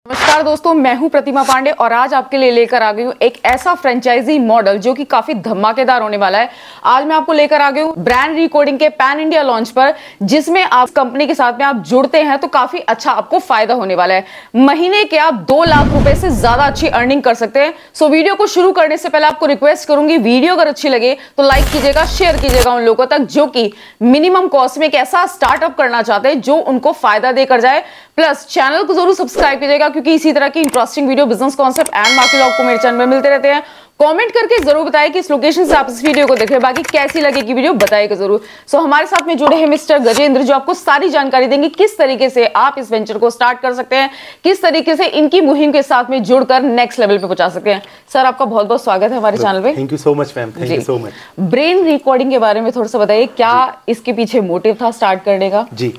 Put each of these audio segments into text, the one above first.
नमस्कार दोस्तों, मैं हूं प्रतिमा पांडे और आज आपके लिए लेकर आ गई हूं एक ऐसा फ्रेंचाइजी मॉडल जो कि काफी धमाकेदार होने वाला है। आज मैं आपको लेकर आ गई हूं ब्रांड रिकॉर्डिंग के पैन इंडिया लॉन्च पर, जिसमें आप कंपनी के साथ में आप जुड़ते हैं तो काफी अच्छा आपको फायदा होने वाला है। महीने के आप 2 लाख रुपए से ज्यादा अच्छी अर्निंग कर सकते हैं। सो वीडियो को शुरू करने से पहले आपको रिक्वेस्ट करूंगी, वीडियो अगर अच्छी लगे तो लाइक कीजिएगा, शेयर कीजिएगा उन लोगों तक जो कि मिनिमम कॉस्ट में एक ऐसा स्टार्टअप करना चाहते हैं जो उनको फायदा देकर जाए। प्लस चैनल को जरूर सब्सक्राइब कीजिएगा क्योंकि इसी तरह की interesting video, business concept and market आपको मेरे चैनल में मिलते रहते हैं। कमेंट करके जरूर बताएं कि इस लोकेशन से आप इस वीडियो को देखें, बाकी कैसी लगेगी वीडियो बताइएगा जरूर। सो हमारे साथ में जुड़े हैं मिस्टर गजेंद्र, जो आपको सारी जानकारी देंगे किस तरीके से आप इस वेंचर को स्टार्ट कर सकते हैं, किस तरीके से इनकी मुहिम के साथ में जुड़कर नेक्स्ट लेवल पे पहुंचा सकते हैं। सर, आपका बहुत बहुत स्वागत है हमारे चैनल पे। Thank you so much ma'am, thank you so much. Brain recording के बारे में थोड़ा सा बताइए, क्या इसके पीछे मोटिव था स्टार्ट करने का? जी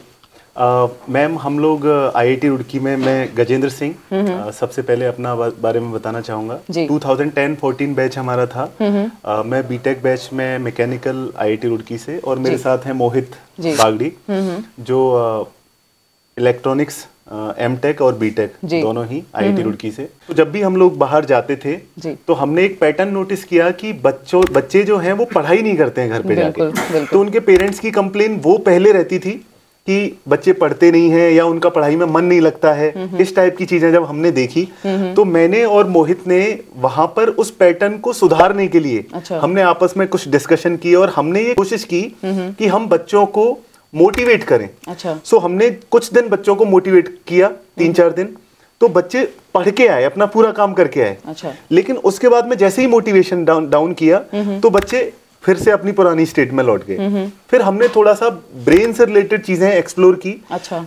मैम, हम लोग आईआईटी रुड़की में, मैं गजेंद्र सिंह, सबसे पहले अपना बारे में बताना चाहूँगा। 2010-14 बैच हमारा था। मैं बीटेक बैच में मैकेनिकल आईआईटी रुड़की से, और मेरे साथ हैं मोहित बागड़ी जो इलेक्ट्रॉनिक्स एमटेक और बीटेक दोनों ही आईआईटी रुड़की से। तो जब भी हम लोग बाहर जाते थे तो हमने एक पैटर्न नोटिस किया कि बच्चे जो हैं वो पढ़ाई नहीं करते हैं घर पे जाके। तो उनके पेरेंट्स की कंप्लेन वो पहले रहती थी कि बच्चे पढ़ते नहीं हैं या उनका पढ़ाई में मन नहीं लगता है। इस टाइप की चीजें जब हमने देखी तो मैंने और मोहित ने वहां पर उस पैटर्न को सुधारने के लिए हमने आपस में कुछ डिस्कशन की और हमने ये कोशिश की कि हम बच्चों को मोटिवेट करें। सो हमने कुछ दिन बच्चों को मोटिवेट किया, 3-4 दिन। तो बच्चे पढ़ के आए, अपना पूरा काम करके आए। लेकिन उसके बाद में जैसे ही मोटिवेशन डाउन किया तो बच्चे फिर से अपनी पुरानी स्टेट में लौट गए। फिर हमने थोड़ा सा ब्रेन से रिलेटेड चीजें एक्सप्लोर की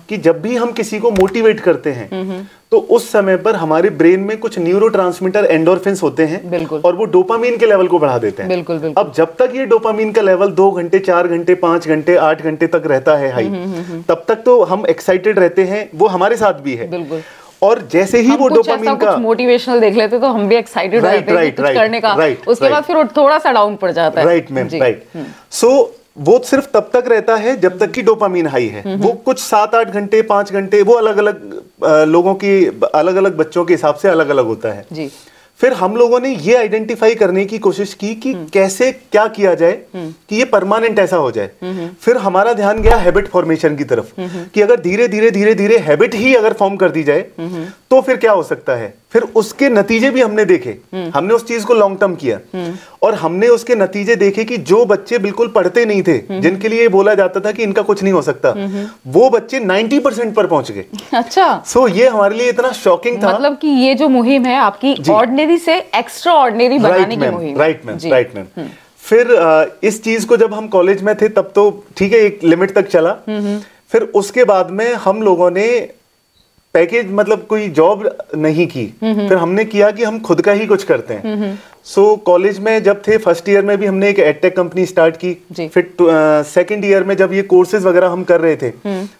कि जब भी हम किसी को मोटिवेट करते हैं तो उस समय पर हमारे ब्रेन में कुछ न्यूरोट्रांसमीटर एंडोर्फिन्स होते हैं और वो डोपामीन के लेवल को बढ़ा देते हैं। बिल्कुल। अब जब तक ये डोपामीन का लेवल 2 घंटे, 4 घंटे, 5 घंटे, 8 घंटे तक रहता है हाई, तब तक तो हम एक्साइटेड रहते हैं। वो हमारे साथ भी है। और जैसे ही वो डोपामीन का मोटिवेशनल देख लेते तो हम भी एक्साइटेड रहते हैं कुछ करने का। उसके बाद फिर थोड़ा सा डाउन पड़ जाता है। Right ma'am, right. सो वो सिर्फ तब तक रहता है जब तक कि डोपामीन हाई है। वो कुछ 7-8 घंटे, 5 घंटे, वो अलग अलग लोगों की, अलग अलग बच्चों के हिसाब से अलग अलग होता है जी। फिर हम लोगों ने ये आइडेंटिफाई करने की कोशिश की कि कैसे क्या किया जाए कि ये परमानेंट ऐसा हो जाए। फिर हमारा ध्यान गया हैबिट फॉर्मेशन की तरफ कि अगर धीरे धीरे हैबिट ही अगर फॉर्म कर दी जाए तो फिर क्या हो सकता है। फिर उसके नतीजे भी हमने देखे। हमने उस चीज को लॉन्ग टर्म किया और हमने उसके नतीजे देखे कि जो बच्चे बिल्कुल पढ़ते नहीं थे, जिनके लिए बोला जाता था कि इनका कुछ नहीं हो सकता, वो बच्चे 90% पर पहुंच गए। अच्छा। सो ये हमारे लिए इतना शॉकिंग था। मतलब कि ये जो मुहिम है आपकी ऑर्डिनरी से एक्स्ट्रा ऑर्डिनरी बनाने की मुहिम। Right ma'am, right ma'am. फिर इस चीज को जब हम कॉलेज में थे तब तो ठीक है, एक लिमिट तक चला। फिर उसके बाद में हम लोगों ने पैकेज, मतलब कोई जॉब नहीं की। फिर हमने किया कि हम खुद का ही कुछ करते हैं। सो कॉलेज में जब थे, फर्स्ट ईयर में भी हमने एक एडटेक कंपनी स्टार्ट की। फिर सेकंड ईयर में जब ये कोर्सेज वगैरह हम कर रहे थे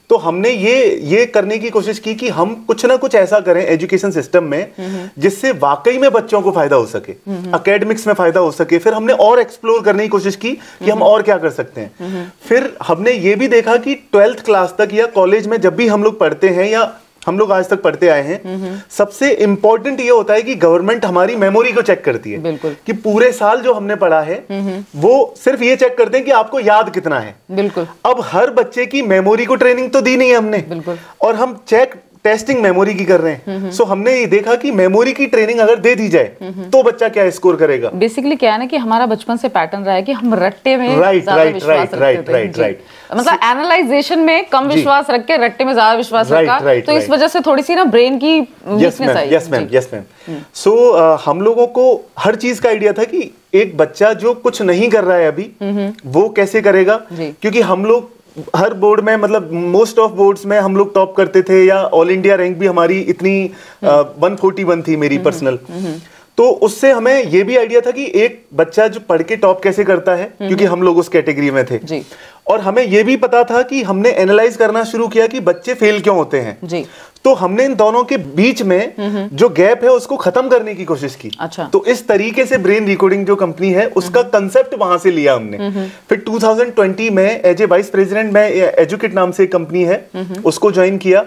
तो हमने ये करने की कोशिश की कि हम कुछ ना कुछ ऐसा करें एजुकेशन सिस्टम में जिससे वाकई में बच्चों को फायदा हो सके, एकेडमिक्स में फायदा हो सके। फिर हमने और एक्सप्लोर करने की कोशिश की कि हम और क्या कर सकते हैं। फिर हमने ये भी देखा कि 12th क्लास तक या कॉलेज में जब भी हम लोग पढ़ते हैं या हम लोग आज तक पढ़ते आए हैं, सबसे इंपॉर्टेंट ये होता है कि गवर्नमेंट हमारी मेमोरी को चेक करती है कि पूरे साल जो हमने पढ़ा है वो सिर्फ ये चेक करते हैं कि आपको याद कितना है। बिल्कुल। अब हर बच्चे की मेमोरी को ट्रेनिंग तो दी नहीं है हमने, और हम चेक टेस्टिंग मेमोरी की कर रहे हैं। सो हमने ये देखा कि मेमोरी की ट्रेनिंग अगर दे दी जाए तो बच्चा क्या स्कोर करेगा। बेसिकली क्या है ना कि हमारा बचपन से पैटर्न रहा है कि हम रट्टे में ज्यादा विश्वास रखते थे। मतलब एनालाइजेशन में कम विश्वास रख के रट्टे में ज्यादा विश्वास रखा, तो इस वजह से थोड़ी सी ना ब्रेन की वीकनेस आई। Yes ma'am, yes ma'am. So हम लोगों को हर चीज का आइडिया था कि एक बच्चा जो कुछ नहीं कर रहा है अभी वो कैसे करेगा। क्योंकि हम लोग हर बोर्ड में, मतलब मोस्ट ऑफ बोर्ड्स में हम लोग टॉप करते थे, या ऑल इंडिया रैंक भी हमारी इतनी 141 थी मेरी पर्सनल। तो उससे हमें ये भी आइडिया था कि एक बच्चा जो पढ़ के टॉप कैसे करता है, क्योंकि हम लोग उस कैटेगरी में थे जी। और हमें ये भी पता था कि हमने एनालाइज करना शुरू किया कि बच्चे फेल क्यों होते हैं जी। तो हमने इन दोनों के बीच में जो गैप है उसको खत्म करने की कोशिश की। अच्छा। तो इस तरीके से ब्रेन रिकॉर्डिंग जो कंपनी है उसका कंसेप्ट वहां से लिया हमने। फिर 2020 में एज ए वाइस प्रेसिडेंट मैं एजुकेट नाम से एक कंपनी है उसको ज्वाइन किया,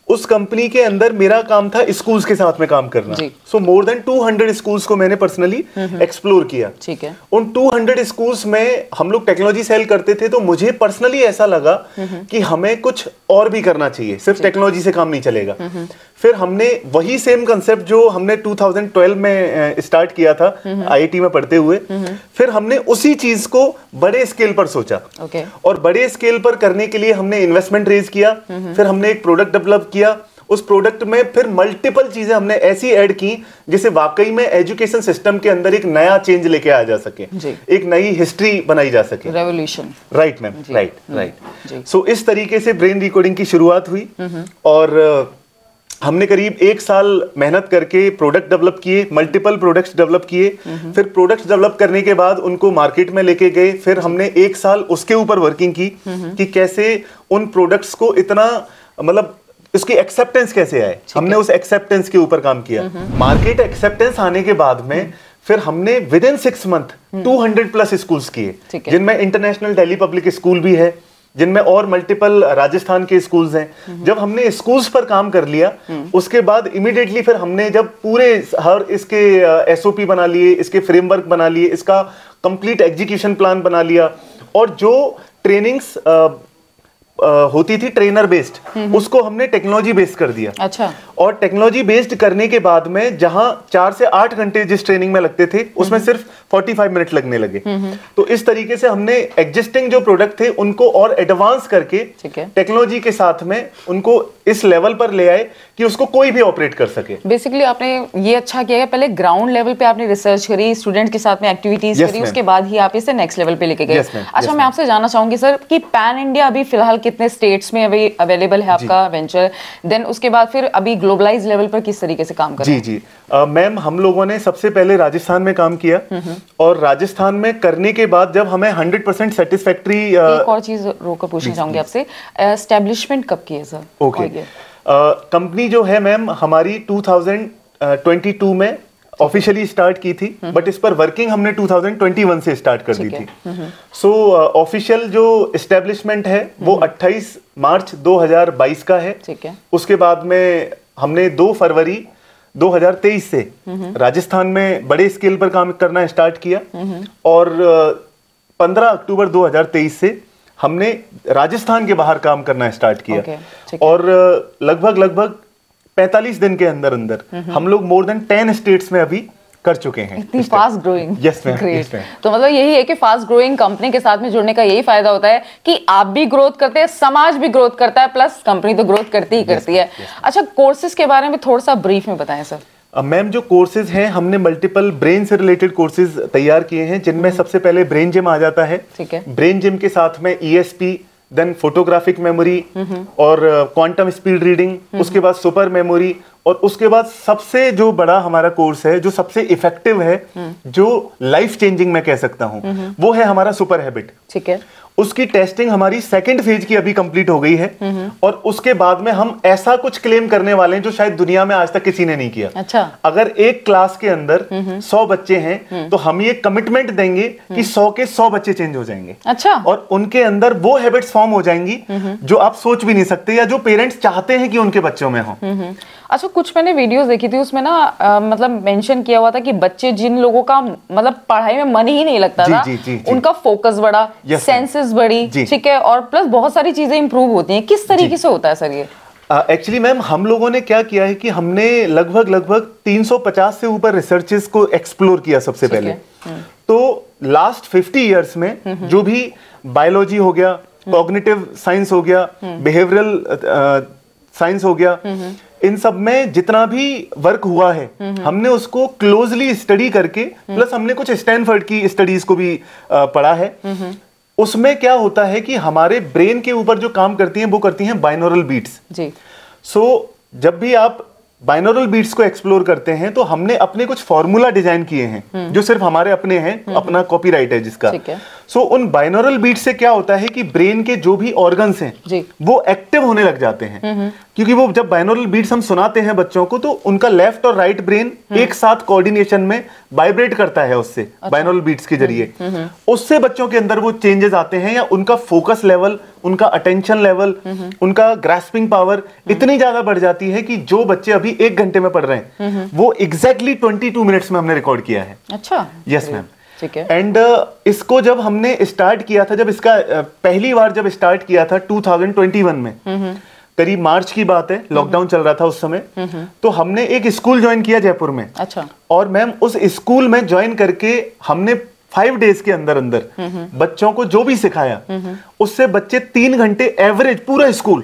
उस कंपनी के अंदर मेरा काम था स्कूल्स के साथ में काम करना। सो मोर देन 200 स्कूल्स को मैंने पर्सनली एक्सप्लोर किया। ठीक है। उन 200 स्कूल्स में हम लोग टेक्नोलॉजी सेल करते थे, तो मुझे पर्सनली ऐसा लगा कि हमें कुछ और भी करना चाहिए, सिर्फ टेक्नोलॉजी से काम नहीं चलेगा। फिर हमने वही सेम कंसेप्ट जो हमने 2012 में स्टार्ट किया था आईआईटी में पढ़ते हुए, फिर हमने उसी चीज को बड़े स्केल पर सोचा। और बड़े स्केल पर करने के लिए हमने इन्वेस्टमेंट रेज किया, फिर हमने एक प्रोडक्ट डेवलप किया। उस प्रोडक्ट में फिर मल्टीपल चीजें हमने ऐसी ऐड की जिसे वाकई में एजुकेशन सिस्टम के अंदर एक नया चेंज लेके आ जा सके, एक नई हिस्ट्री बनाई जा सके, revolution. Right ma'am, right. So इस तरीके से ब्रेन रिकोडिंग की शुरुआत हुई और हमने करीब 1 साल मेहनत करके प्रोडक्ट डेवलप किए, मल्टीपल प्रोडक्ट्स डेवलप किए। फिर प्रोडक्ट्स डेवलप करने के बाद उनको मार्केट में लेके गए। फिर हमने 1 साल उसके ऊपर वर्किंग की कि कैसे उन प्रोडक्ट्स को इतना, मतलब उसकी एक्सेप्टेंस कैसे आए। हमने उस एक्सेप्टेंस के ऊपर काम किया। मार्केट एक्सेप्टेंस आने के बाद में फिर हमने with in 6 month 200 plus schools किए, जिनमें इंटरनेशनल दिल्ली पब्लिक स्कूल भी है, जिनमें और मल्टीपल राजस्थान के स्कूल्स हैं। जब हमने स्कूल्स पर काम कर लिया, उसके बाद इमीडिएटली फिर हमने जब पूरे हर इसके एसओपी बना लिए, इसके फ्रेमवर्क बना लिए, इसका कंप्लीट एग्जीक्यूशन प्लान बना लिया, और जो ट्रेनिंग्स होती थी ट्रेनर बेस्ड, उसको हमने टेक्नोलॉजी बेस्ड कर दिया। अच्छा। और टेक्नोलॉजी बेस्ड करने के बाद में जहां 4 से 8 घंटे जिस ट्रेनिंग में लगते थे, उसमें सिर्फ 45 मिनट लगने लगे। तो इस तरीके से हमने एग्जिस्टिंग जो प्रोडक्ट थे उनको और एडवांस करके टेक्नोलॉजी के साथ में उनको इस लेवल पर ले आए कि उसको कोई भी ऑपरेट कर सके। बेसिकली आपने ये अच्छा किया है, पहले ग्राउंड लेवल पे आपने रिसर्च करी, स्टूडेंट के साथ में एक्टिविटीज करी, उसके बाद ही आप इसे नेक्स्ट लेवल पे लेके गए। अच्छा, मैं आपसे जानना चाहूंगी सर कि पैन इंडिया अभी फिलहाल कितने स्टेट्स में अभी अवेलेबल है आपका वेंचर, देन उसके बाद फिर अभी ग्लोबलाइज लेवल पर किस तरीके से काम कर रहे हैं? जी मैम, हम लोगों ने सबसे पहले राजस्थान में काम किया, और राजस्थान में करने के बाद जब हमें 100% सेटिस्फैक्ट्री। एक और चीज रोककर पूछना चाहूंगी आपसे, एस्टेब्लिशमेंट कब की है सर? ओके, कंपनी जो है मैम हमारी 2022 में ऑफिशियली स्टार्ट की थी, बट इस पर वर्किंग हमने 2021 से स्टार्ट कर दी थी। सो ऑफिशियल जो एस्टेब्लिशमेंट है वो 28 मार्च 2022 का है। ठीक है। उसके बाद में हमने 2 फरवरी 2023 से राजस्थान में बड़े स्केल पर काम करना स्टार्ट किया, और 15 अक्टूबर 2023 से हमने राजस्थान के बाहर काम करना स्टार्ट किया। और लगभग 45 दिन के अंदर हम लोग मोर देन 10 स्टेट्स में अभी कर चुके हैं। इतनी फास्ट ग्रोइंग। Yes ma'am. तो मतलब यही है कि फास्ट ग्रोइंग कंपनी के साथ में जुड़ने का यही फायदा होता है कि आप भी ग्रोथ करते हैं, समाज भी ग्रोथ करता है, प्लस कंपनी तो ग्रोथ करती ही करती है। अच्छा, कोर्सेज के बारे में थोड़ा सा ब्रीफ में बताएं सर। मैम, जो कोर्सेज हैं हमने मल्टीपल ब्रेन से रिलेटेड कोर्सेज तैयार किए हैं, जिनमें सबसे पहले ब्रेन जिम आ जाता है। ठीक है। ब्रेन जिम के साथ में ईएसपी, देन फोटोग्राफिक मेमोरी और क्वांटम स्पीड रीडिंग, उसके बाद सुपर मेमोरी, और उसके बाद सबसे जो बड़ा हमारा कोर्स है, जो सबसे इफेक्टिव है, जो लाइफ चेंजिंग मैं कह सकता हूं, वो है हमारा सुपर हैबिट। ठीक है। उसकी टेस्टिंग हमारी 2nd फेज की अभी कंप्लीट हो गई है, और उसके बाद में हम ऐसा कुछ क्लेम करने वाले हैं जो शायद दुनिया में आज तक किसी ने नहीं किया। अच्छा। अगर एक क्लास के अंदर 100 बच्चे हैं, तो हम ये कमिटमेंट देंगे कि 100 के 100 बच्चे चेंज हो जाएंगे। अच्छा। और उनके अंदर वो हैबिट्स फॉर्म हो जाएंगी जो आप सोच भी नहीं सकते, या जो पेरेंट्स चाहते हैं कि उनके बच्चों में हो। अच्छा, कुछ मैंने वीडियोस देखी थी, उसमें ना मतलब मेंशन किया हुआ था कि बच्चे जिन लोगों का मतलब पढ़ाई में मन ही नहीं लगता था, उनका फोकस बढ़ा, सेंसेस बढ़ी, ठीक है, और प्लस बहुत सारी चीजें इंप्रूव होती हैं। किस तरीके से होता है सर ये? एक्चुअली मैम, हम लोगों ने क्या किया है कि हमने लगभग 350 से ऊपर रिसर्चेस को एक्सप्लोर किया सबसे पहले। तो लास्ट 50 इयर्स में जो भी बायोलॉजी हो गया, कॉग्निटिव साइंस हो गया, बिहेवियरल साइंस हो गया, इन सब में जितना भी वर्क हुआ है, हमने उसको क्लोजली स्टडी करके, प्लस हमने कुछ स्टैनफोर्ड की स्टडीज को भी पढ़ा है। उसमें क्या होता है कि हमारे ब्रेन के ऊपर जो काम करती हैं वो करती हैं बाइनोरल बीट्स। जी। सो जब भी आप बाइनोरल बीट्स को एक्सप्लोर करते हैं, तो हमने अपने कुछ फॉर्मूला डिजाइन किए हैं जो सिर्फ हमारे अपने हैं, अपना कॉपीराइट है जिसका। सो उन बाइनोरल बीट्स से क्या होता है कि ब्रेन के जो भी ऑर्गन्स हैं वो एक्टिव होने लग जाते हैं, क्योंकि वो जब बाइनोरल बीट्स हम सुनाते हैं बच्चों को, तो उनका लेफ्ट और राइट ब्रेन एक साथ कोऑर्डिनेशन में वाइब्रेट करता है उससे। अच्छा। बाइनोरल बीट्स के जरिए उससे बच्चों के अंदर वो चेंजेस आते हैं, या उनका फोकस लेवल, उनका अटेंशन लेवल, उनका ग्रास्पिंग पावर इतनी ज्यादा बढ़ जाती है कि जो बच्चे अभी 1 घंटे में पढ़ रहे हैं वो एग्जैक्टली 22 मिनट्स में हमने रिकॉर्ड किया है। अच्छा, यस मैम। ठीक है। एंड इसको जब हमने स्टार्ट किया था, जब इसका पहली बार जब स्टार्ट किया था 2021 में, करीब मार्च की बात है, लॉकडाउन चल रहा था उस समय, तो हमने एक स्कूल ज्वाइन किया जयपुर में। अच्छा। और मैम उस स्कूल में ज्वाइन करके हमने 5 डेज के अंदर अंदर बच्चों को जो भी सिखाया उससे बच्चे 3 घंटे एवरेज, पूरा स्कूल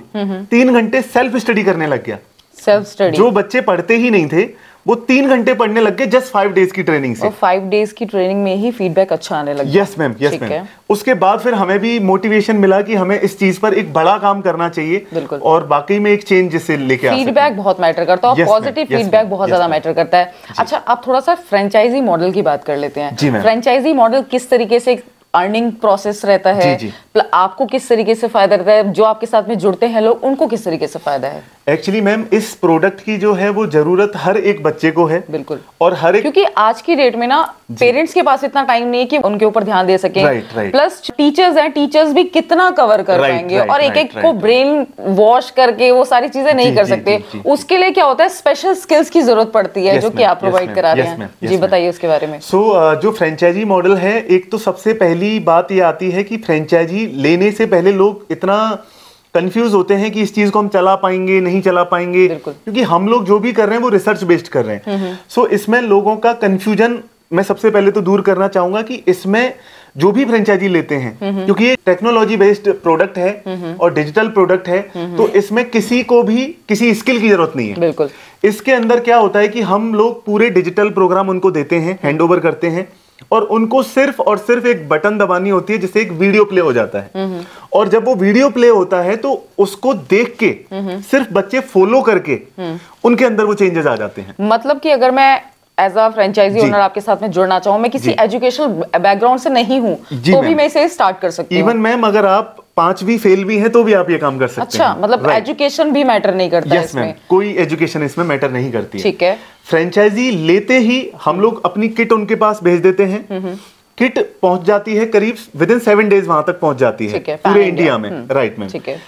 3 घंटे सेल्फ स्टडी करने लग गया। सेल्फ स्टडी, जो बच्चे पढ़ते ही नहीं थे वो 3 घंटे पढ़ने लग गए जस्ट 5 डेज की ट्रेनिंग से। और 5 डेज की ट्रेनिंग में ही फीडबैक अच्छा आने लग गया। Yes ma'am, yes ma'am. उसके बाद फिर हमें भी मोटिवेशन मिला कि हमें इस चीज पर एक बड़ा काम करना चाहिए। बिल्कुल। और बाकी में एक चेंज जिससे लेके आ सके। फीडबैक बहुत मैटर करता है और पॉजिटिव फीडबैक बहुत ज्यादा मैटर करता है। अच्छा, अब थोड़ा सा फ्रेंचाइजी मॉडल की बात कर लेते हैं। फ्रेंचाइजी मॉडल किस तरीके से अर्निंग प्रोसेस रहता है? आपको किस तरीके से फायदा रहता है? जो आपके साथ में जुड़ते हैं लोग, उनको किस तरीके से फायदा है? एक्चुअली मैम इस प्रोडक्ट की जो है वो जरूरत हर एक बच्चे को है। बिल्कुल। और हर एक, क्योंकि आज की डेट में ना पेरेंट्स के पास इतना टाइम नहीं है कि उनके ऊपर ध्यान दे सकें। प्लस टीचर्स हैं, टीचर्स भी कितना कवर कर पाएंगे? और एक एक को ब्रेन वॉश करके वो सारी चीजें नहीं कर सकते। उसके लिए क्या होता है, स्पेशल स्किल्स की जरूरत पड़ती है, जो कि आप प्रोवाइड करा रहे हैं। जी बताइए उसके बारे में। जो फ्रेंचाइजी मॉडल है, एक तो सबसे पहली बात ये आती है कि फ्रेंचाइजी लेने से पहले लोग इतना कंफ्यूज होते हैं कि इस चीज को हम चला पाएंगे नहीं चला पाएंगे, क्योंकि हम लोग जो भी कर रहे हैं वो रिसर्च बेस्ड कर रहे हैं। सो इसमें लोगों का कंफ्यूजन मैं सबसे पहले तो दूर करना चाहूंगा कि इसमें जो भी फ्रेंचाइजी लेते हैं, क्योंकि ये टेक्नोलॉजी बेस्ड प्रोडक्ट है और डिजिटल प्रोडक्ट है, तो इसमें किसी को भी किसी स्किल की जरूरत नहीं है। बिल्कुल। इसके अंदर क्या होता है कि हम लोग पूरे डिजिटल प्रोग्राम उनको देते हैं, हैंड ओवर करते हैं, और उनको सिर्फ और सिर्फ एक बटन दबानी होती है जिससे एक वीडियो प्ले हो जाता है। और जब वो वीडियो प्ले होता है तो उसको देख के सिर्फ बच्चे फॉलो करके उनके अंदर वो चेंजेस आ जाते हैं। मतलब कि अगर मैं एज अ फ्रेंचाइजी ओनर आपके साथ में जुड़ना चाहूँ, मैं किसी एजुकेशनल बैकग्राउंड से नहीं हूँ, तो भी मैं इसे स्टार्ट कर सकती हूँ। इवन मैम अगर आप 5वीं फेल भी हैं तो भी आप ये काम कर सकते हैं। अच्छा, मतलब एजुकेशन भी मैटर नहीं करता है इसमें? कोई एजुकेशन इसमें मैटर नहीं करती है। ठीक है। फ्रेंचाइजी लेते ही हम लोग अपनी किट उनके पास भेज देते हैं। किट पहुंच जाती है करीब विदिन 7 डेज, वहां तक पहुंच जाती है पूरे इंडिया में। Right ma'am. ठीक है।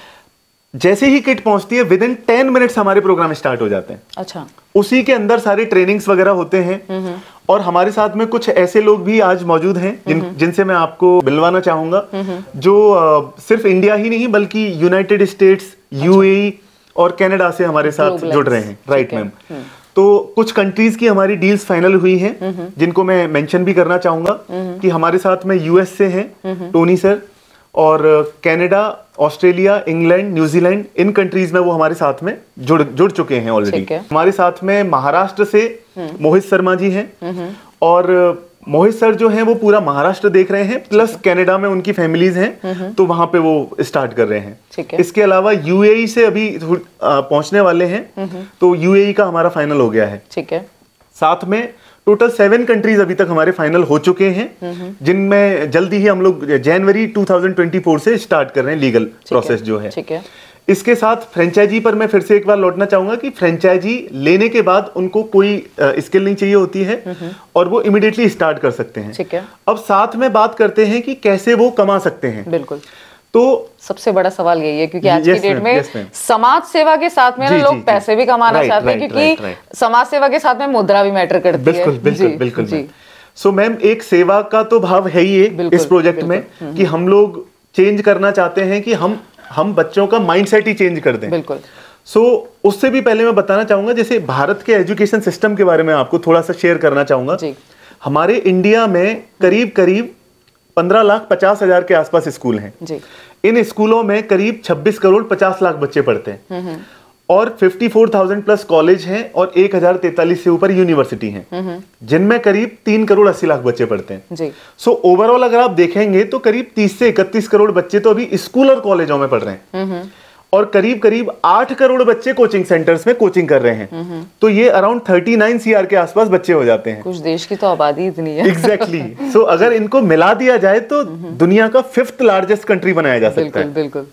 जैसे ही किट पहुंचती है विदिन 10 मिनट्स हमारे प्रोग्राम स्टार्ट हो जाते हैं। अच्छा। उसी के अंदर सारे ट्रेनिंग्स वगैरह होते हैं। और हमारे साथ में कुछ ऐसे लोग भी आज मौजूद हैं जिनसे मैं आपको मिलवाना चाहूंगा, जो सिर्फ इंडिया ही नहीं बल्कि यूनाइटेड स्टेट्स, यूएई और कनाडा से हमारे साथ जुड़ रहे हैं। Right ma'am. तो कुछ कंट्रीज की हमारी डील्स फाइनल हुई हैं, जिनको मैं मेंशन भी करना चाहूंगा कि हमारे साथ में यूएस से हैं टोनी सर, और कनाडा, ऑस्ट्रेलिया, इंग्लैंड, न्यूजीलैंड, इन कंट्रीज में वो हमारे साथ में जुड़ चुके हैं ऑलरेडी। हमारे साथ में महाराष्ट्र से मोहित शर्मा जी हैं, और मोहित सर जो हैं वो पूरा महाराष्ट्र देख रहे हैं, प्लस कनाडा में उनकी फैमिलीज हैं, तो वहां पे वो स्टार्ट कर रहे हैं। इसके अलावा यूएई से अभी पहुंचने वाले हैं, तो यूएई का हमारा फाइनल हो गया है। ठीक है। साथ में टोटल 7 कंट्रीज अभी तक हमारे फाइनल हो चुके हैं, जिनमें जल्दी ही हम लोग जनवरी 2024 से स्टार्ट कर रहे हैं लीगल प्रोसेस जो है। ठीक है। इसके साथ फ्रेंचाइजी पर मैं फिर से एक बार लौटना चाहूंगा कि फ्रेंचाइजी लेने के बाद उनको कोई स्किल नहीं चाहिए होती है और वो इमीडिएटली स्टार्ट कर सकते हैं। ठीक है। अब साथ में बात करते हैं कि कैसे वो कमा सकते हैं। बिल्कुल। तो सबसे बड़ा सवाल यही है, क्योंकि आज की डेट में समाज सेवा के साथ में लोग पैसे भी कमाना चाहते हैं, क्योंकि समाज सेवा के साथ में मुद्रा भी मैटर करती है। बिल्कुल बिल्कुल बिल्कुल। सो मैम, एक सेवा का तो भाव है ही इस प्रोजेक्ट में कि हम लोग चेंज करना चाहते हैं कि हम बच्चों का माइंडसेट ही चेंज कर दें। बिल्कुल। सो उससे भी पहले मैं बताना चाहूंगा, जैसे भारत के एजुकेशन सिस्टम के बारे में आपको थोड़ा सा शेयर करना चाहूंगा। हमारे इंडिया में करीब 15,50,000 के आसपास स्कूल हैं। इन स्कूलों में करीब 26 करोड़ 50 लाख बच्चे पढ़ते हैं, और 54,000 प्लस कॉलेज हैं, और 1,043 से ऊपर यूनिवर्सिटी हैं, जिनमें करीब 3 करोड़ 80 लाख बच्चे पढ़ते हैं। सो ओवरऑल अगर आप देखेंगे तो करीब 30 से 31 करोड़ बच्चे तो अभी स्कूल और कॉलेजों में पढ़ रहे हैं, और करीब 8 करोड़ बच्चे कोचिंग सेंटर्स में कोचिंग कर रहे हैं। तो ये अराउंड 39 CR के आसपास बच्चे हो जाते हैं। कुछ देश की तो आबादी इतनी है। एग्जैक्टली। सो अगर इनको मिला दिया जाए तो दुनिया का 5th लार्जेस्ट कंट्री बनाया जा सकता है। बिल्कुल।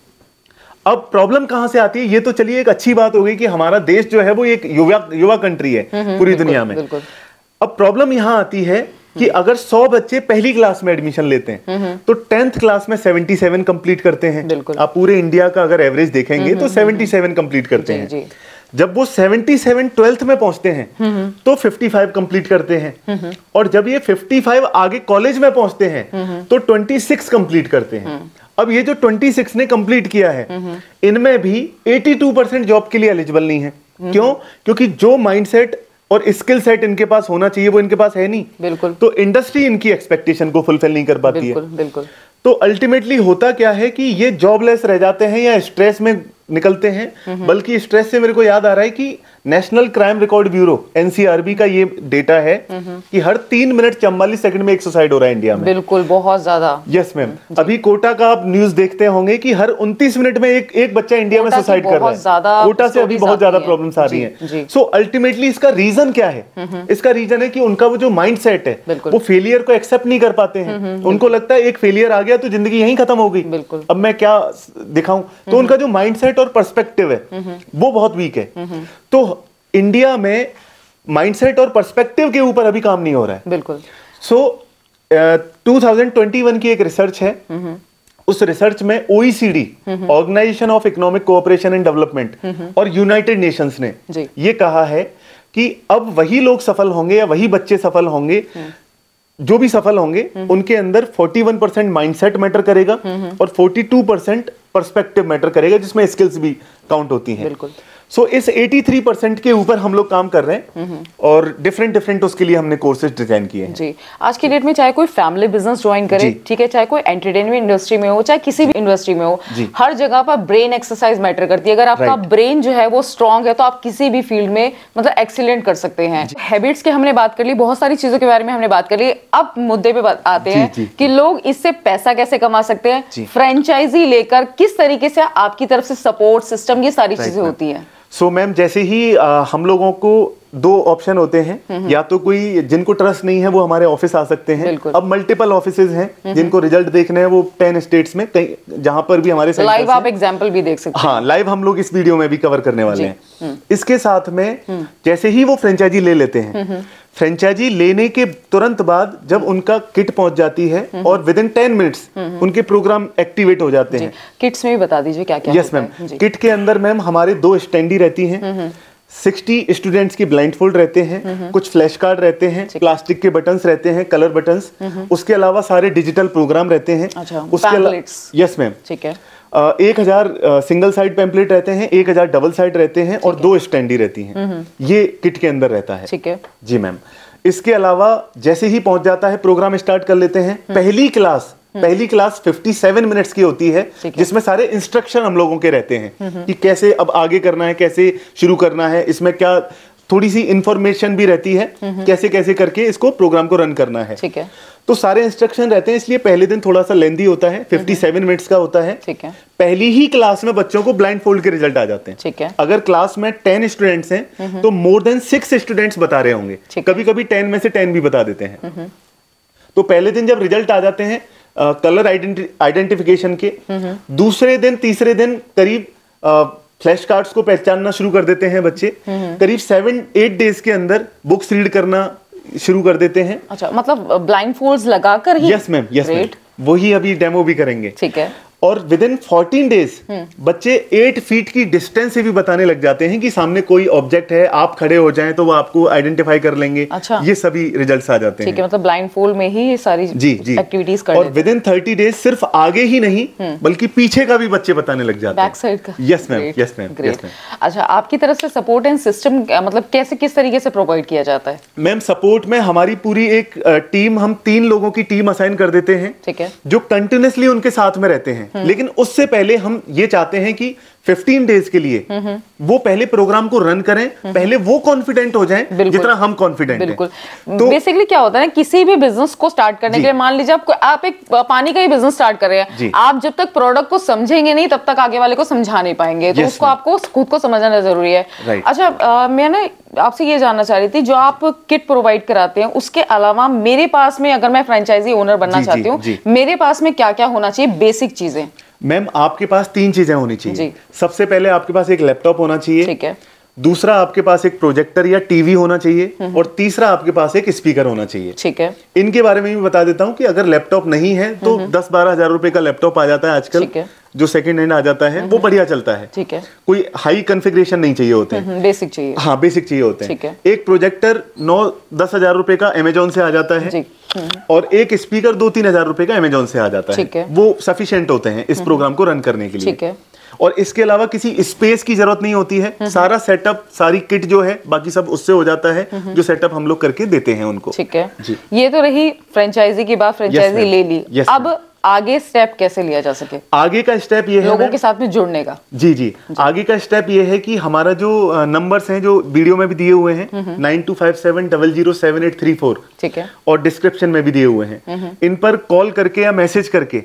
अब प्रॉब्लम कहां से आती है? ये तो चलिए एक अच्छी बात हो गई कि हमारा देश जो है वो एक युवा कंट्री है पूरी दुनिया में। अब प्रॉब्लम यहां आती है कि अगर 100 बच्चे पहली क्लास में एडमिशन लेते हैं तो 10th क्लास में 77 कंप्लीट करते हैं। आप पूरे इंडिया का अगर एवरेज देखेंगे तो 77 कंप्लीट करते हैं। जब वो 77 12th में पहुंचते हैं तो 55 कंप्लीट करते हैं, और जब ये 55 आगे कॉलेज में पहुंचते हैं तो 26 कंप्लीट करते हैं। अब ये जो 26 ने कंप्लीट किया है, इनमें भी 82% जॉब के लिए एलिजिबल नहीं है। क्यों? क्योंकि जो माइंडसेट और स्किल सेट इनके पास होना चाहिए वो इनके पास है नहीं। बिल्कुल। तो इंडस्ट्री इनकी एक्सपेक्टेशन को फुलफिल नहीं कर पाती है। बिल्कुल। तो अल्टीमेटली होता क्या है कि ये जॉबलेस रह जाते हैं या स्ट्रेस में निकलते हैं। बल्कि स्ट्रेस से मेरे को याद आ रहा है कि national crime record bureau NCRB का ये डेटा है कि हर 3 मिनट 44 सेकंड में एक सुसाइड हो रहा है इंडिया में। बिल्कुल, बहुत ज्यादा। Yes ma'am. अभी कोटा का आप न्यूज देखते होंगे कि हर 29 मिनट में एक बच्चा इंडिया में सुसाइड कर रहा है। कोटा से अभी बहुत ज्यादा प्रॉब्लम्स आ रही हैं। सो अल्टीमेटली इसका रीजन क्या है? इसका रीजन है कि उनका वो जो माइंड सेट है वो फेलियर को एक्सेप्ट नहीं कर पाते हैं। उनको लगता है एक फेलियर आ गया तो जिंदगी यहीं खत्म हो गई, अब मैं क्या दिखाऊं। तो उनका जो माइंड सेट और पर्सपेक्टिव है वो बहुत वीक है। तो इंडिया में माइंडसेट और पर्सपेक्टिव के ऊपर अभी काम नहीं हो रहा है। बिल्कुल। सो 2021 की एक रिसर्च है, उस रिसर्च में OECD, organisation of economic cooperation and development, और यूनाइटेड नेशंस ने ये कहा है कि अब वही लोग सफल होंगे या वही बच्चे सफल होंगे जो भी सफल होंगे, उनके अंदर 41% माइंडसेट मैटर करेगा और 42% पर्सपेक्टिव मैटर करेगा, जिसमें स्किल्स भी काउंट होती हैं। बिल्कुल। सो इस 83% के ऊपर हम लोग काम कर रहे हैं और डिफरेंट उसके लिए हमने कोर्सेज डिजाइन किए हैं। जी। आज की डेट में चाहे कोई फैमिली बिजनेस ज्वाइन करे, ठीक है, चाहे कोई एंटरटेनमेंट इंडस्ट्री में हो, चाहे किसी भी इंडस्ट्री में हो, हर जगह पर ब्रेन एक्सरसाइज मैटर करती है। अगर आपका ब्रेन जो है वो स्ट्रांग है तो आप किसी भी फील्ड में मतलब एक्सीलेंट कर सकते हैं। हैबिट्स के हमने बात कर ली, बहुत सारी चीजों के बारे में हमने बात कर ली। अब मुद्दे पे आते हैं कि लोग इससे पैसा कैसे कमा सकते हैं। फ्रेंचाइजी लेकर किस तरीके से आपकी तरफ से सपोर्ट सिस्टम, ये सारी चीजें होती हैं। सो मैम, जैसे ही हम लोगों को 2 ऑप्शन होते हैं, या तो कोई जिनको ट्रस्ट नहीं है वो हमारे ऑफिस आ सकते हैं। अब मल्टीपल ऑफिसेज हैं जिनको रिजल्ट देखने हैं, वो 10 स्टेट्स में कहीं जहां पर भी हमारे लाइव आप एग्जांपल भी देख सकते हैं। हाँ, लाइव हम लोग इस वीडियो में भी कवर करने वाले हैं। इसके साथ में जैसे ही वो फ्रेंचाइजी ले लेते हैं, फ्रेंचाइजी लेने के तुरंत बाद जब उनका किट पहुंच जाती है और विद इन 10 मिनट्स उनके प्रोग्राम एक्टिवेट हो जाते हैं। किट्स में भी बता दीजिए क्या क्या। Yes ma'am. किट के अंदर मैम हमारे 2 स्टैंडी रहती हैं, 60 स्टूडेंट्स की ब्लाइंड फोल्ड रहते हैं, कुछ फ्लैश कार्ड रहते हैं, प्लास्टिक के बटन्स रहते हैं, कलर बटन्स, उसके अलावा सारे डिजिटल प्रोग्राम रहते हैं। उसके अलावा यस मैम, ठीक है, 1000 सिंगल साइड पैम्पलेट रहते हैं, 1000 डबल साइड रहते हैं और 2 स्टैंडी रहती हैं। ये किट के अंदर रहता है। ठीक है जी मैम। इसके अलावा जैसे ही पहुंच जाता है प्रोग्राम स्टार्ट कर लेते हैं। पहली क्लास 57 मिनट्स की होती है, जिसमें सारे इंस्ट्रक्शन हम लोगों के रहते हैं कि कैसे अब आगे करना है, कैसे शुरू करना है, इसमें क्या थोड़ी सी इंफॉर्मेशन भी रहती है, कैसे कैसे करके इसको प्रोग्राम को रन करना है। ठीक है। तो सारे इंस्ट्रक्शन रहते हैं, इसलिए पहले दिन थोड़ा सा लेंदी होता है, 57 मिनट्स का होता है। ठीक है। पहली ही क्लास में बच्चों को ब्लाइंड फोल्ड के रिजल्ट आ जाते हैं। ठीक है। अगर क्लास में 10 स्टूडेंट्स हैं तो मोर देन 6 स्टूडेंट्स बता रहे होंगे, कभी कभी 10 में से 10 भी बता देते हैं। तो पहले दिन जब रिजल्ट आ जाते हैं कलर आइडेंटिफिकेशन के, दूसरे दिन तीसरे दिन करीब फ्लैश कार्ड्स को पहचानना शुरू कर देते हैं बच्चे। करीब 7-8 डेज के अंदर बुक्स रीड करना शुरू कर देते हैं। अच्छा, मतलब ब्लाइंड फोल्ड्स लगाकर ही? यस मैम, यस मैम, वही अभी डेमो भी करेंगे। ठीक है। और विद इन 14 डेज बच्चे 8 फीट की डिस्टेंस से भी बताने लग जाते हैं कि सामने कोई ऑब्जेक्ट है, आप खड़े हो जाएं तो वो आपको आइडेंटिफाई कर लेंगे। अच्छा। ये सभी रिजल्ट्स आ जाते हैं। ठीक है, मतलब ब्लाइंड फोल्ड में ही ये सारी एक्टिविटीज कर। और विद इन 30 डेज सिर्फ आगे ही नहीं बल्कि पीछे का भी बच्चे बताने लग जाते हैं, बैक साइड का। Yes ma'am, yes ma'am, yes ma'am. अच्छा, आपकी तरफ से सपोर्ट एंड सिस्टम मतलब कैसे, किस तरीके से प्रोवाइड किया जाता है? मैम, सपोर्ट में हमारी पूरी एक टीम, हम 3 लोगों की टीम असाइन कर देते हैं। ठीक है। जो कंटिन्यूअसली उनके साथ में रहते हैं। लेकिन उससे पहले हम ये चाहते हैं कि 15 डेज के लिए वो पहले प्रोग्राम को रन करें, पहले वो कॉन्फिडेंट हो जाएं जितना हम कॉन्फिडेंट हैं। तो बेसिकली क्या होता है ना, किसी भी बिजनेस को स्टार्ट करने के लिए, मान लीजिए आप एक पानी का ही बिजनेस स्टार्ट कर रहे हैं, आप जब तक प्रोडक्ट को समझेंगे नहीं तब तक आगे वाले को समझा नहीं पाएंगे। तो उसको आपको खुद को समझना जरूरी है। अच्छा, मैं ना आपसे ये जानना चाह रही थी, जो आप किट प्रोवाइड कराते हैं उसके अलावा मेरे पास में, अगर मैं फ्रेंचाइजी ओनर बनना चाहती हूँ, मेरे पास में क्या क्या होना चाहिए बेसिक चीजें? मैम, आपके पास 3 चीजें होनी चाहिए। सबसे पहले आपके पास एक लैपटॉप होना चाहिए। ठीक है। दूसरा आपके पास एक प्रोजेक्टर या टीवी होना चाहिए, और तीसरा आपके पास एक स्पीकर होना चाहिए। ठीक है। इनके बारे में भी बता देता हूं कि अगर लैपटॉप नहीं है तो 10-12 हजार रुपए का लैपटॉप आ जाता है आजकल, जो सेकंड हैंड आ जाता है, वो बढ़िया चलता है। ठीक है। कोई हाई कॉन्फ़िगरेशन नहीं चाहिए होते हैं, बेसिक चाहिए। हाँ, बेसिक चाहिए होते हैं। ठीक है। एक प्रोजेक्टर 9-10 हजार रुपए का अमेजोन से आ जाता है, और एक स्पीकर 2-3 हजार रुपए का अमेजोन से आ जाता है। वो सफिशिएंट होते हैं इस प्रोग्राम को रन करने के लिए। ठीक है। और इसके अलावा किसी स्पेस की जरूरत नहीं होती है, सारा सेटअप, सारी किट जो है बाकी सब उससे हो जाता है, जो सेटअप हम लोग करके देते हैं उनको। ठीक है जी। ये तो रही फ्रेंचाइजी की बात, फ्रेंचाइजी ले ली। अब आगे स्टेप कैसे लिया जा सके? आगे का स्टेप ये है लोगों के साथ में जुड़ने का। जी। आगे का स्टेप ये है कि हमारा जो नंबर्स हैं जो वीडियो में भी दिए हुए हैं 9257007834, ठीक है, और डिस्क्रिप्शन में भी दिए हुए हैं, इन पर कॉल करके या मैसेज करके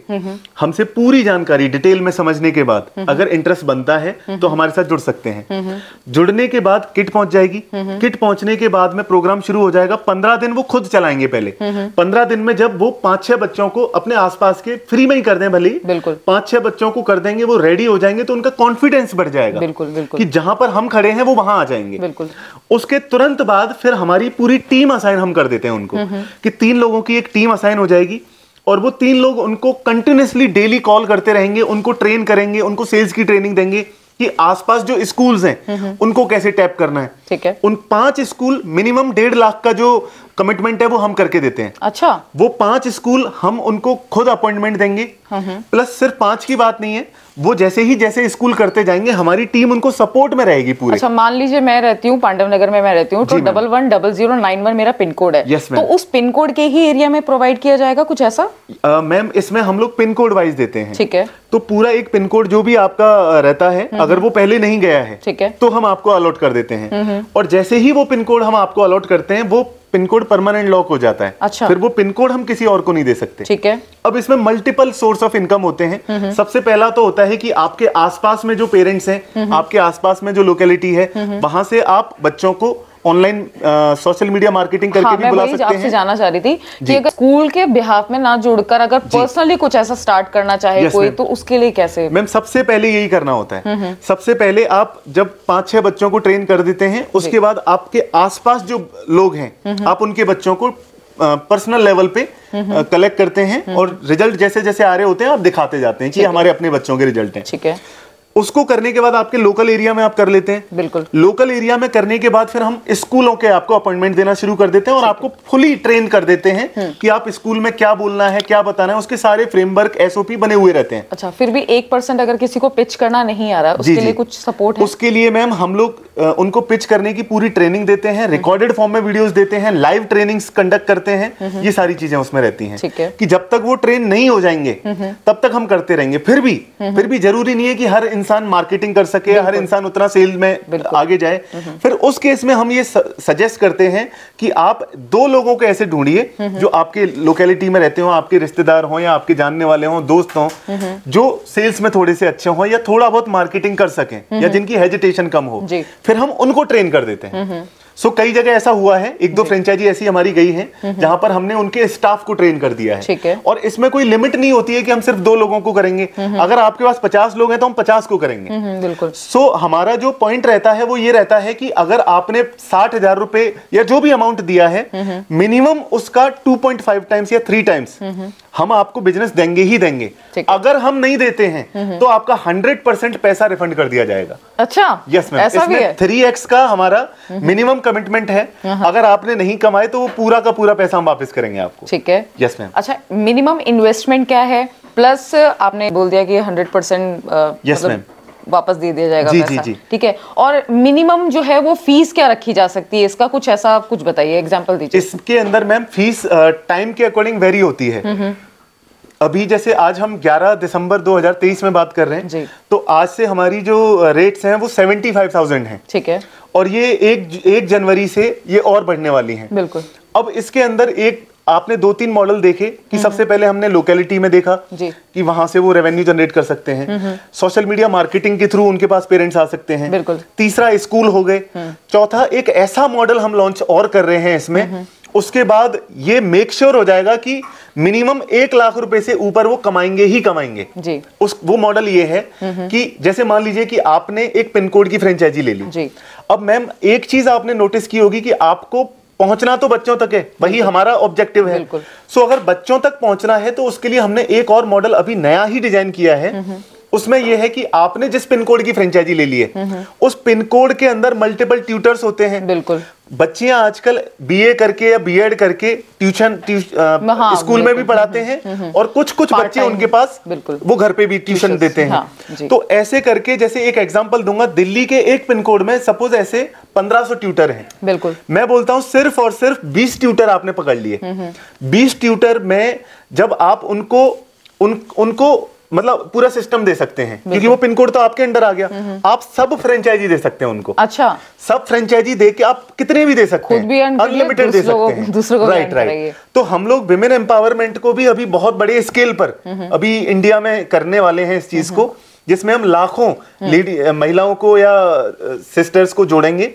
हमसे पूरी जानकारी डिटेल में समझने के बाद अगर इंटरेस्ट बनता है तो हमारे साथ जुड़ सकते हैं। जुड़ने के बाद किट पहुंच जाएगी। किट पहुंचने के बाद में प्रोग्राम शुरू हो जाएगा। 15 दिन वो खुद चलाएंगे। पहले 15 दिन में जब वो 5-6 बच्चों को अपने आसपास के फ्री में ही कर दें, भले ही 5-6 बच्चों को कर देंगे, वो रेडी हो जाएंगे तो उनका कॉन्फिडेंस बढ़ जाएगा। बिल्कुल। कि जहां पर हम खड़े हैं वो वहां आ जाएंगे। बिल्कुल। उसके तुरंत बाद फिर हमारी पूरी टीम असाइन हम कर देते हैं उनको, कि 3 लोगों की एक टीम असाइन हो जाएगी, और वो 3 लोग उनको कंटिन्यूअसली डेली कॉल करते रहेंगे, उनको ट्रेन करेंगे, उनको सेल्स की ट्रेनिंग देंगे कि आसपास जो स्कूल्स हैं उनको कैसे टैप करना है। ठीक है। उन 5 स्कूल मिनिमम 1.5 लाख का जो कमिटमेंट है वो हम करके देते हैं। अच्छा। वो 5 स्कूल हम उनको खुद अपॉइंटमेंट देंगे। प्लस सिर्फ 5 की बात नहीं है, वो जैसे स्कूल करते जाएंगे हमारी टीम उनको सपोर्ट में रहेगी पूरे। अच्छा, मान लीजिए मैं रहती हूँ पांडव नगर में, मैं रहती हूँ तो 110091 मेरा पिन कोड है। yes, तो उस पिन कोड के ही एरिया में प्रोवाइड किया जाएगा कुछ ऐसा? मैम, इसमें हम लोग पिन कोड वाइज देते हैं। ठीक है। तो पूरा एक पिन कोड जो भी आपका रहता है, अगर वो पहले नहीं गया है, ठीक है, तो हम आपको अलॉट कर देते हैं। और जैसे ही वो पिन कोड हम आपको अलॉट करते हैं, वो पिन कोड परमानेंट लॉक हो जाता है। अच्छा। फिर वो पिन कोड हम किसी और को नहीं दे सकते। ठीक है। अब इसमें मल्टीपल सोर्स ऑफ इनकम होते हैं। सबसे पहला तो होता है कि आपके आसपास में जो पेरेंट्स हैं, आपके आसपास में जो लोकेलिटी है, वहां से आप बच्चों को ऑनलाइन सोशल मीडिया मार्केटिंग करके भी बुला सकते हैं। आपसे जानना चाह रही थी कि अगर स्कूल के बिहाफ में ना जुड़कर अगर पर्सनली कुछ ऐसा स्टार्ट करना चाहे कोई, तो उसके लिए कैसे? मैम, सबसे पहले यही करना होता है। सबसे पहले आप जब 5-6 बच्चों को ट्रेन कर देते हैं, उसके बाद आपके आसपास जो लोग हैं आप उनके बच्चों को पर्सनल लेवल पे कलेक्ट करते हैं, और रिजल्ट जैसे जैसे आ रहे होते हैं आप दिखाते जाते हैं कि हमारे अपने बच्चों के रिजल्ट हैं। ठीक है। उसको करने के बाद आपके लोकल एरिया में आप कर लेते हैं। बिल्कुल। लोकल एरिया में करने के बाद फिर हम स्कूलों के आपको अपॉइंटमेंट देना शुरू कर देते हैं, और आपको फुली ट्रेन कर देते हैं कि आप स्कूल में क्या बोलना है, क्या बताना है, उसके सारे फ्रेमवर्क SOP बने हुए रहते हैं। अच्छा, फिर भी 1% अगर किसी को पिच करना नहीं आ रहा, उसके लिए कुछ सपोर्ट है? उसके लिए मैम हम लोग उनको पिच करने की पूरी ट्रेनिंग देते हैं, रिकॉर्डेड फॉर्म में वीडियोस देते हैं, लाइव ट्रेनिंग्स कंडक्ट करते हैं। ये सारी चीजें उसमें रहती हैं। ठीक है। कि जब तक वो ट्रेन नहीं हो जाएंगे तब तक हम करते रहेंगे। फिर भी जरूरी नहीं है कि हर इंसान मार्केटिंग कर सके, हर इंसान उतना सेल में आगे जाए। फिर उस केस में हम ये सजेस्ट करते हैं कि आप 2 लोगों को ऐसे ढूंढिए जो आपके लोकेलिटी में रहते हो, आपके रिश्तेदार हो या आपके जानने वाले हो, दोस्त हो, जो सेल्स में थोड़े से अच्छे हो या थोड़ा बहुत मार्केटिंग कर सकें, या जिनकी हेजिटेशन कम हो। फिर हम उनको ट्रेन कर देते हैं। कई जगह ऐसा हुआ है, 1-2 फ्रेंचाइजी ऐसी हमारी गई हैं जहां पर हमने उनके स्टाफ को ट्रेन कर दिया है। ठीक है। और इसमें कोई लिमिट नहीं होती है कि हम सिर्फ 2 लोगों को करेंगे। अगर आपके पास 50 लोग हैं तो हम 50 को करेंगे। बिल्कुल। हमारा जो पॉइंट रहता है वो ये रहता है कि अगर आपने 60,000 रुपए या जो भी अमाउंट दिया है, मिनिमम उसका 2.5 टाइम्स या 3 टाइम्स हम आपको बिजनेस देंगे ही देंगे। अगर हम नहीं देते हैं तो आपका 100% पैसा रिफंड कर दिया जाएगा। अच्छा। यस मैम, इसमें 3x का हमारा मिनिमम कमिटमेंट है। अगर आपने नहीं कमाए तो वो पूरा का पूरा पैसा हम वापस करेंगे आपको। ठीक है। Yes ma'am. अच्छा, मिनिमम इन्वेस्टमेंट क्या है? प्लस आपने बोल दिया कि 100% यस मैम वापस दे दिया जाएगा पैसा। जी। ठीक है। और मिनिमम जो है वो फीस क्या रखी जा सकती है? इसका कुछ ऐसा कुछ बताइए, एग्जांपल दीजिए। इसके अंदर मैम फीस टाइम के अकॉर्डिंग वेरी होती है। अभी जैसे आज हम 11 दिसंबर 2023 में बात कर रहे हैं जी। तो आज से हमारी जो रेट्स हैं वो 75,000 हैं। ठीक है। और ये 1 जनवरी से ये और बढ़ने वाली हैं। बिल्कुल। अब इसके अंदर आपने 2-3 मॉडल देखे कि सबसे पहले हमने लोकेलिटी में देखा जी। कि वहां से वो रेवेन्यू जनरेट कर सकते हैं। सोशल मीडिया मार्केटिंग के थ्रू उनके पास पेरेंट्स आ सकते हैं। बिल्कुल। तीसरा स्कूल हो गए। चौथा एक ऐसा मॉडल हम लॉन्च और कर रहे हैं इसमें, उसके बाद ये मेक श्योर हो जाएगा कि मिनिमम 1 लाख रुपए से ऊपर वो कमाएंगे ही कमाएंगे जी। वो मॉडल ये है कि जैसे मान लीजिए कि आपने एक पिन कोड की फ्रेंचाइजी ले ली जी। अब मैम एक चीज आपने नोटिस की होगी कि आपको पहुंचना तो बच्चों तक है, वही हमारा ऑब्जेक्टिव है। सो अगर बच्चों तक पहुंचना है तो उसके लिए हमने एक और मॉडल अभी नया ही डिजाइन किया है। उसमें यह है कि आपने जिस पिन कोड की फ्रेंचाइजी ले ली है उस पिन कोड के अंदर मल्टीपल ट्यूटर्स होते हैं। बिल्कुल, बच्चियां आजकल बीए करके या बीएड करके ट्यूशन स्कूल में भी पढ़ाते हैं और कुछ बच्चे उनके पास वो घर पे भी ट्यूशन देते हैं। हाँ, तो ऐसे करके, जैसे एक एग्जांपल दूंगा, दिल्ली के एक पिन कोड में सपोज ऐसे 1500 ट्यूटर हैं। बिल्कुल, मैं बोलता हूं सिर्फ और सिर्फ 20 ट्यूटर आपने पकड़ लिए। 20 ट्यूटर में जब आप उनको मतलब पूरा सिस्टम दे सकते हैं, क्योंकि वो पिन कोड तो आपके अंडर आ गया। आप सब फ्रेंचाइजी दे सकते हैं उनको। अच्छा, सब फ्रेंचाइजी दे के आप कितने भी दे सकते हैं, अनलिमिटेड दे सकते हैं। राइट। तो हम लोग विमेन एम्पावरमेंट को भी अभी बहुत बड़े स्केल पर अभी इंडिया में करने वाले हैं इस चीज को, जिसमें हम लाखों महिलाओं को या सिस्टर्स को जोड़ेंगे।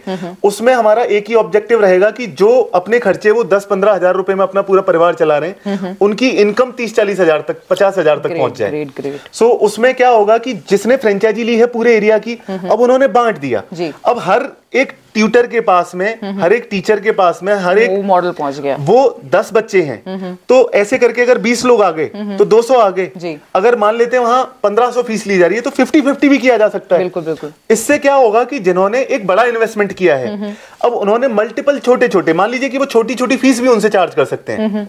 उसमें हमारा एक ही ऑब्जेक्टिव रहेगा कि जो अपने खर्चे वो 10-15 हजार रुपए में अपना पूरा परिवार चला रहे हैं, उनकी इनकम 30-40 हजार तक, 50 हजार तक पहुंच जाए। सो उसमें क्या होगा कि जिसने फ्रेंचाइजी ली है पूरे एरिया की, अब उन्होंने बांट दिया। अब हर एक ट्यूटर के पास में, हर एक टीचर के पास में, हर एक मॉडल पहुंच गया। वो 10 बच्चे हैं तो ऐसे करके अगर 20 लोग आ गए तो 200 आ गए। अगर मान लेते हैं वहां 1500 फीस ली जा रही है तो 50-50 भी किया जा सकता है। बिल्कुल बिल्कुल। इससे क्या होगा कि जिन्होंने एक बड़ा इन्वेस्टमेंट किया है, अब उन्होंने मल्टीपल छोटे-छोटे, मान लीजिए कि वो छोटी-छोटी फीस भी उनसे चार्ज कर सकते हैं।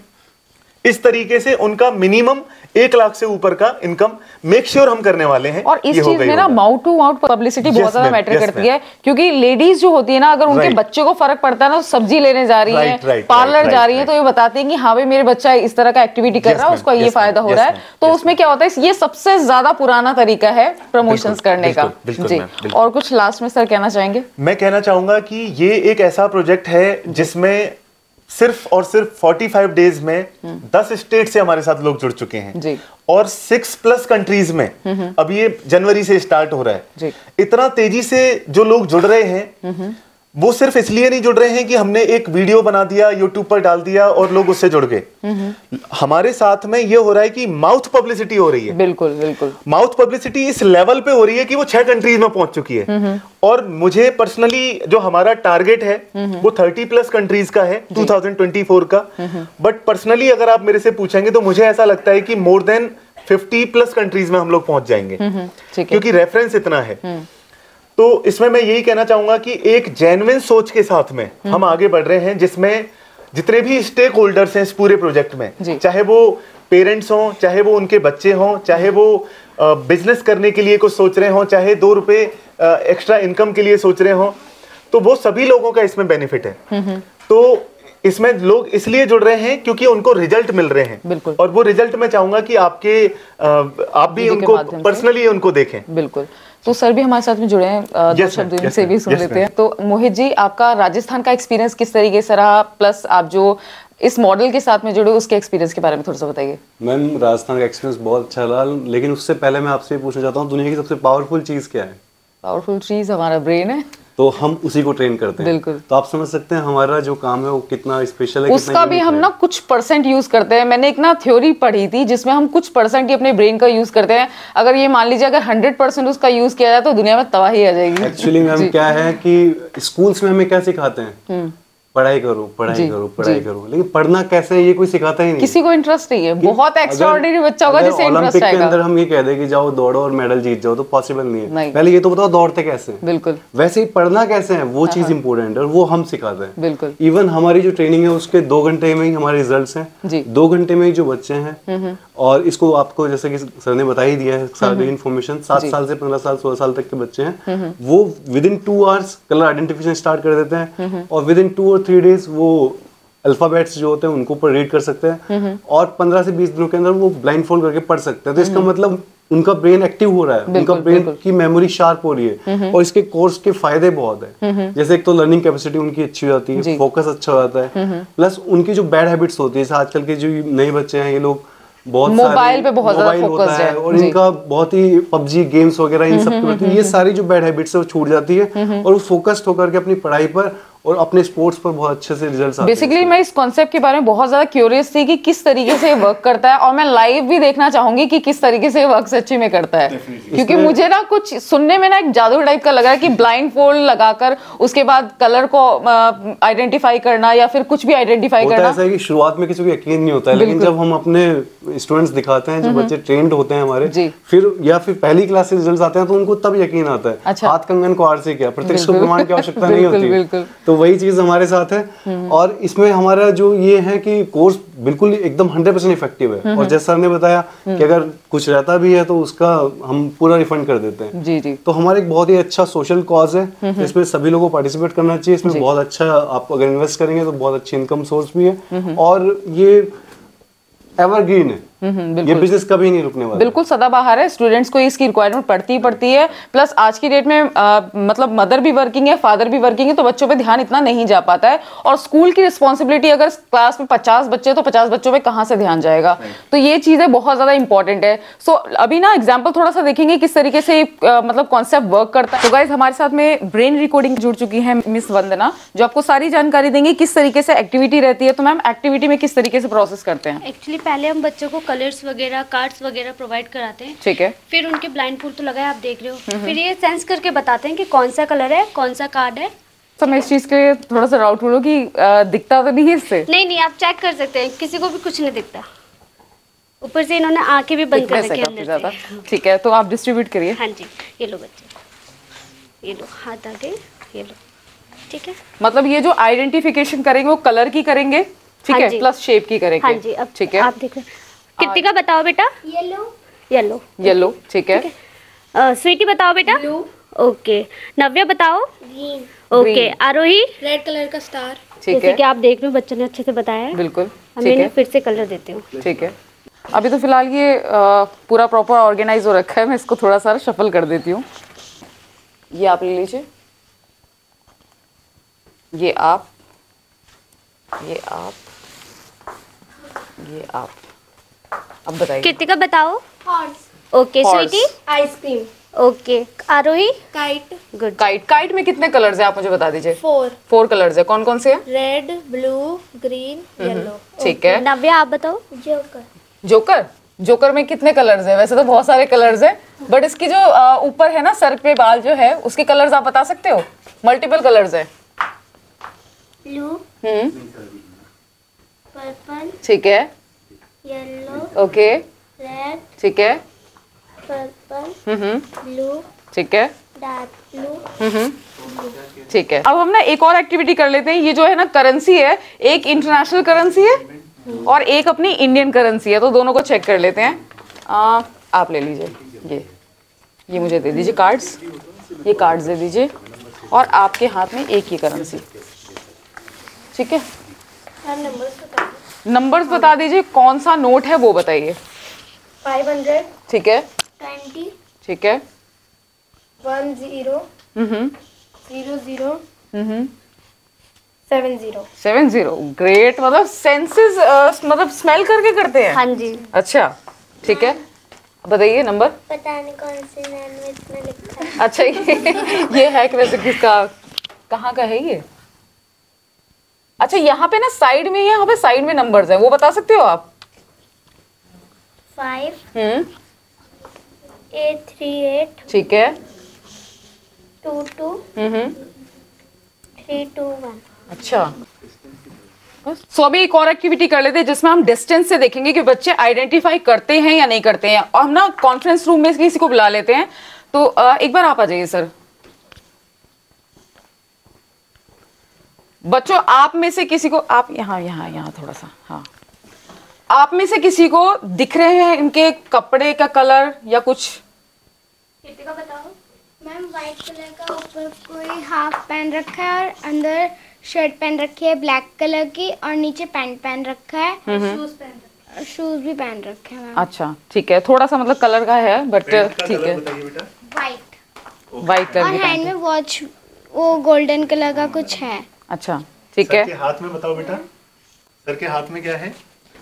इस तरीके से उनका मिनिमम 1 लाख से ऊपर का इनकम मेक श्योर हम करने वाले हैं। और इस चीज में ना माउथ टू माउथ पब्लिसिटी बहुत ज्यादा मैटर करती है, क्योंकि लेडीज जो होती है ना, अगर उनके बच्चे को फर्क पड़ता है ना, सब्जी लेने जा रही है, पार्लर जा रही है, तो ये बताते हैं कि हाँ भाई मेरे बच्चा इस तरह का एक्टिविटी कर रहा है, उसको ये फायदा हो रहा है। तो उसमें क्या होता है, ये सबसे ज्यादा पुराना तरीका है प्रमोशन करने का जी। और कुछ लास्ट में सर कहना चाहेंगे? मैं कहना चाहूंगा कि ये एक ऐसा प्रोजेक्ट है जिसमें सिर्फ और सिर्फ 45 डेज में 10 स्टेट से हमारे साथ लोग जुड़ चुके हैं जी। और 6+ कंट्रीज में अब ये जनवरी से स्टार्ट हो रहा है जी। इतना तेजी से जो लोग जुड़ रहे हैं वो सिर्फ इसलिए नहीं जुड़ रहे हैं कि हमने एक वीडियो बना दिया, यूट्यूब पर डाल दिया और लोग उससे जुड़ गए। हमारे साथ में ये हो रहा है कि माउथ पब्लिसिटी हो रही है। बिल्कुल बिल्कुल। माउथ पब्लिसिटी इस लेवल पे हो रही है कि वो 6 कंट्रीज में पहुंच चुकी है। और मुझे पर्सनली जो हमारा टारगेट है वो 30+ कंट्रीज का है 2024 का। बट पर्सनली अगर आप मेरे से पूछेंगे तो मुझे ऐसा लगता है कि मोर देन 50+ कंट्रीज में हम लोग पहुंच जाएंगे, क्योंकि रेफरेंस इतना है। तो इसमें मैं यही कहना चाहूंगा कि एक जेन्युइन सोच के साथ में हम आगे बढ़ रहे हैं, जिसमें जितने भी स्टेक होल्डर्स हैं इस पूरे प्रोजेक्ट में, चाहे वो पेरेंट्स हों, चाहे वो उनके बच्चे हों, चाहे वो बिजनेस करने के लिए कुछ सोच रहे हों, चाहे 2 रुपए एक्स्ट्रा इनकम के लिए सोच रहे हों, तो वो सभी लोगों का इसमें बेनिफिट है। तो इसमें लोग इसलिए जुड़ रहे हैं क्योंकि उनको रिजल्ट मिल रहे हैं। और वो रिजल्ट मैं चाहूंगा कि आप भी उनको पर्सनली उनको देखें। बिल्कुल। तो सर भी हमारे साथ में जुड़े हैं, 2 शब्द इनसे भी सुन लेते हैं। तो मोहित जी, आपका राजस्थान का एक्सपीरियंस किस तरीके से रहा, प्लस आप जो इस मॉडल के साथ में जुड़े उसके एक्सपीरियंस के बारे में थोड़ा सा बताइए। मैम, राजस्थान का एक्सपीरियंस बहुत अच्छा रहा, लेकिन उससे पहले मैं आपसे पूछना चाहता हूँ, दुनिया की सबसे पावरफुल चीज क्या है? पावरफुल चीज हमारा ब्रेन है, तो हम उसी को ट्रेन करते हैं। बिल्कुल। तो आप समझ सकते हैं हमारा जो काम है वो कितना स्पेशल है। उसका भी हम ना कुछ % यूज करते हैं। मैंने एक ना थ्योरी पढ़ी थी जिसमें हम कुछ % ही अपने ब्रेन का यूज करते हैं। अगर ये मान लीजिए अगर 100% उसका यूज किया जाए तो दुनिया में तबाही आ जाएगी। एक्चुअली मैम क्या है कि स्कूल्स में हमें क्या सिखाते हैं, पढ़ाई करो पढ़ाई करो पढ़ाई करो, लेकिन पढ़ना कैसे है ये कोई सिखाता ही नहीं। किसी को इंटरेस्ट नहीं है। बहुत एक्स्ट्राऑर्डिनरी बच्चा होगा जिसे इंटरेस्ट आएगा। के अंदर हम ये कह दें कि जाओ दौड़ो और मेडल जीत जाओ, तो पॉसिबल नहीं है। पहले ये तो बताओ दौड़ते कैसे हैं। बिल्कुल। वैसे ही पढ़ना कैसे है वो चीज इंपॉर्टेंट है और वो हम सिखाते हैं। बिल्कुल। इवन हमारी जो ट्रेनिंग है उसके 2 घंटे में ही हमारे रिजल्ट्स हैं। 2 घंटे में ही जो बच्चे हैं, और इसको आपको जैसे कि सर ने बता ही दिया है सारी इन्फॉर्मेशन, 7 साल से 15 साल 16 साल तक के बच्चे हैं, वो within 2 hours colour identification start कर देते हैं और विदिन 2 और 3 डेज वो अल्फाबेट्स जो होते हैं उनको ऊपर रीड कर सकते हैं और 15 से 20 दिनों के अंदर वो ब्लाइंड फोल्ड करके पढ़ सकते हैं। तो इसका मतलब उनका ब्रेन एक्टिव हो रहा है, उनका ब्रेन की मेमोरी शार्प हो रही है। और इसके कोर्स के फायदे बहुत है। जैसे एक तो लर्निंग कैपेसिटी उनकी अच्छी हो जाती है, फोकस अच्छा हो जाता है, प्लस उनकी जो बैड हैबिट्स होती है, जैसे आजकल के जो नए बच्चे हैं ये लोग बहुत मोबाइल पे बहुत ज्यादा फोकस है और इनका बहुत ही पबजी गेम्स वगैरह इन सब पे, ये सारी जो बैड हैबिट्स है वो छूट जाती है और वो फोकस्ड होकर के अपनी पढ़ाई पर और अपने स्पोर्ट्स पर बहुत अच्छे से रिजल्ट्स आते हैं। बेसिकली मैं इस कॉन्सेप्ट के बारे में बहुत ज्यादा क्यूरियस थी कि किस तरीके से वर्क करता है, और मैं लाइव भी देखना चाहूंगी कि किस तरीके से वर्क सच्ची में करता है, क्योंकि मुझे ना कुछ सुनने में ना एक जादू टाइप का लग रहा है कि ब्लाइंड फोल्ड लगाकर उसके बाद कलर को आइडेंटिफाई करना या फिर कुछ भी आइडेंटिफाई करना। ऐसा है कि शुरुआत में किसी को यकीन नहीं होता है, लेकिन जब हम अपने स्टूडेंट्स दिखाते हैं, जो बच्चे ट्रेंड होते हैं हमारे, फिर या फिर पहली क्लास से रिजल्ट्स आते हैं, तो उनको तब यकीन आता है। अच्छा। हाथ कंगन को आर से क्या, प्रत्यक्ष को प्रमाण की आवश्यकता नहीं होती। तो वही चीज हमारे साथ है। और इसमें हमारा जो ये है कि कोर्स बिल्कुल एकदम 100% इफेक्टिव है। और जैसा सर ने बताया कि अगर कुछ रहता भी है तो उसका हम पूरा रिफंड कर देते हैं। जी जी। तो हमारा एक बहुत ही अच्छा सोशल कॉज है, तो इसमें सभी लोगों को पार्टिसिपेट करना चाहिए। इसमें बहुत अच्छा, आप अगर इन्वेस्ट करेंगे तो बहुत अच्छी इनकम सोर्स भी है, और ये एवरग्रीन है। ये बिजनेस कभी नहीं रुकने वाला। बिल्कुल सदाबहार है, स्टूडेंट्स को इसकी रिक्वायरमेंट पड़ती है। प्लस आज की डेट में मतलब मदर भी वर्किंग है, फादर भी वर्किंग है, तो बच्चों पे ध्यान इतना नहीं जा पाता है। और स्कूल की रिस्पॉन्सिबिलिटी, अगर क्लास में 50 बच्चे तो 50 बच्चों पे कहाँ से ध्यान जाएगा, तो ये चीजें बहुत ज्यादा इंपॉर्टेंट है। सो अभी ना एग्जाम्पल थोड़ा सा देखेंगे किस तरीके से मतलब कॉन्सेप्ट वर्क करता है। तो गाइस हमारे साथ में ब्रेन रिकॉर्डिंग जुड़ चुकी है मिस वंदना, जो आपको सारी जानकारी देंगे किस तरीके से एक्टिविटी रहती है। तो मैम एक्टिविटी में किस तरीके से प्रोसेस करते हैं? एक्चुअली पहले हम बच्चों को कलर्स वगैरह, कार्ड्स वगैरह प्रोवाइड कराते हैं। ठीक है। फिर उनके ब्लाइंड फूड तो लगाए, आप देख रहे हो। फिर ये सेंस करके बताते हैं कि कौन सा कलर है, कौन सा कार्ड है। तो मैं इस चीज के लिए थोड़ा सा डाउटफुल हूँ कि दिखता तो नहीं है इससे? नहीं, आप चेक कर सकते हैं, किसी को भी कुछ नहीं दिखता। ऊपर से इन्होंने आंखें भी बंद कर रखी है अंदर से। ठीक है, तो आप डिस्ट्रीब्यूट करिए। हाँ जी, ये लो बच्चे, ये लो हाथ आगे, ये लो। ठीक है, मतलब ये जो आइडेंटिफिकेशन करेंगे वो कलर की करेंगे, ठीक है, प्लस शेप की करेंगे। हाँ जी, अब ठीक है, आप देख रहे हैं। कृतिका बताओ बेटा। येलो। येलो, ठीक है। स्वीटी बताओ बेटा। ब्लू। ओके। नव्या बताओ। ग्रीन। ओके। आरोही। रेड कलर का स्टार। ठीक है, जैसे कि आप देख रहे हो बच्चों ने अच्छे से बताया है। बिल्कुल। मैं फिर से कलर देती हूँ। ठीक है, अभी तो फिलहाल ये पूरा प्रॉपर ऑर्गेनाइज हो रखा है, मैं इसको थोड़ा सा शफल कर देती हूँ। ये आप ले लीजिए, ये आप, ये आप, ये आप। अब बताइए। कृतिका बताओ। Horse. Okay. Sweety. Ice cream. Okay. Aarohi. Kite. Good. Kite में कितने कलर्स हैं आप मुझे बता दीजिए। 4 कलर्स है। कौन कौन से हैं? Red, blue, green, yellow. ठीक है। नव्या आप बताओ। जोकर में कितने कलर्स है? वैसे तो बहुत सारे कलर्स हैं, बट इसकी जो ऊपर है ना सर पे बाल जो है उसके कलर्स आप बता सकते हो? मल्टीपल कलर्स है। ब्लू। पर्पल। ठीक है। येलो। ओके। रेड। ठीक है। पर्पल। ब्लू। ठीक है। Dark blue. ठीक है, अब हम ना एक और एक्टिविटी कर लेते हैं। ये जो है ना करेंसी है, एक इंटरनेशनल करेंसी है और एक अपनी इंडियन करेंसी है, तो दोनों को चेक कर लेते हैं। आप ले लीजिए, ये मुझे दे दीजिए कार्ड्स, ये कार्ड्स दे दीजिए, और आपके हाथ में एक ही करेंसी। ठीक है, नंबर्स बता दीजिए, कौन सा नोट है वो बताइए। 500। ठीक है। 20। ठीक है। 10। 00। 70। ग्रेट, मतलब सेंसेस मतलब स्मेल करके करते हैं? हाँ जी। अच्छा, ठीक है, बताइए नंबर। पता नहीं कौन सी लैंग्वेज में लिखा है। अच्छा, ये है कि वैसे किसका, कहाँ का है ये? अच्छा, यहाँ पे ना साइड में, यहाँ पे साइड में नंबर्स हैं, वो बता सकते हो आप? 5 838। ठीक है। 22 321। अच्छा, सो अभी एक और एक्टिविटी कर लेते हैं जिसमें हम डिस्टेंस से देखेंगे कि बच्चे आइडेंटिफाई करते हैं या नहीं करते हैं। और हम ना कॉन्फ्रेंस रूम में किसी को बुला लेते हैं, तो एक बार आप आ जाइए सर। बच्चों, आप में से किसी को, आप यहाँ थोड़ा सा, हाँ, आप में से किसी को दिख रहे हैं इनके कपड़े का कलर या कुछ? कृतिका बताओ। मैम, व्हाइट कलर का ऊपर कोई हाफ पहन रखा है और अंदर शर्ट पहन रखी है ब्लैक कलर की, और नीचे पैंट पहन रखा है, शूज भी पहन रखे हैं। अच्छा, ठीक है, थोड़ा सा मतलब कलर का है, बट ठीक है। वाइट कलर और हैंड में वॉच, वो गोल्डन कलर का कुछ है। अच्छा, ठीक है। सर के हाथ में बताओ बेटा, सर के हाथ में क्या है?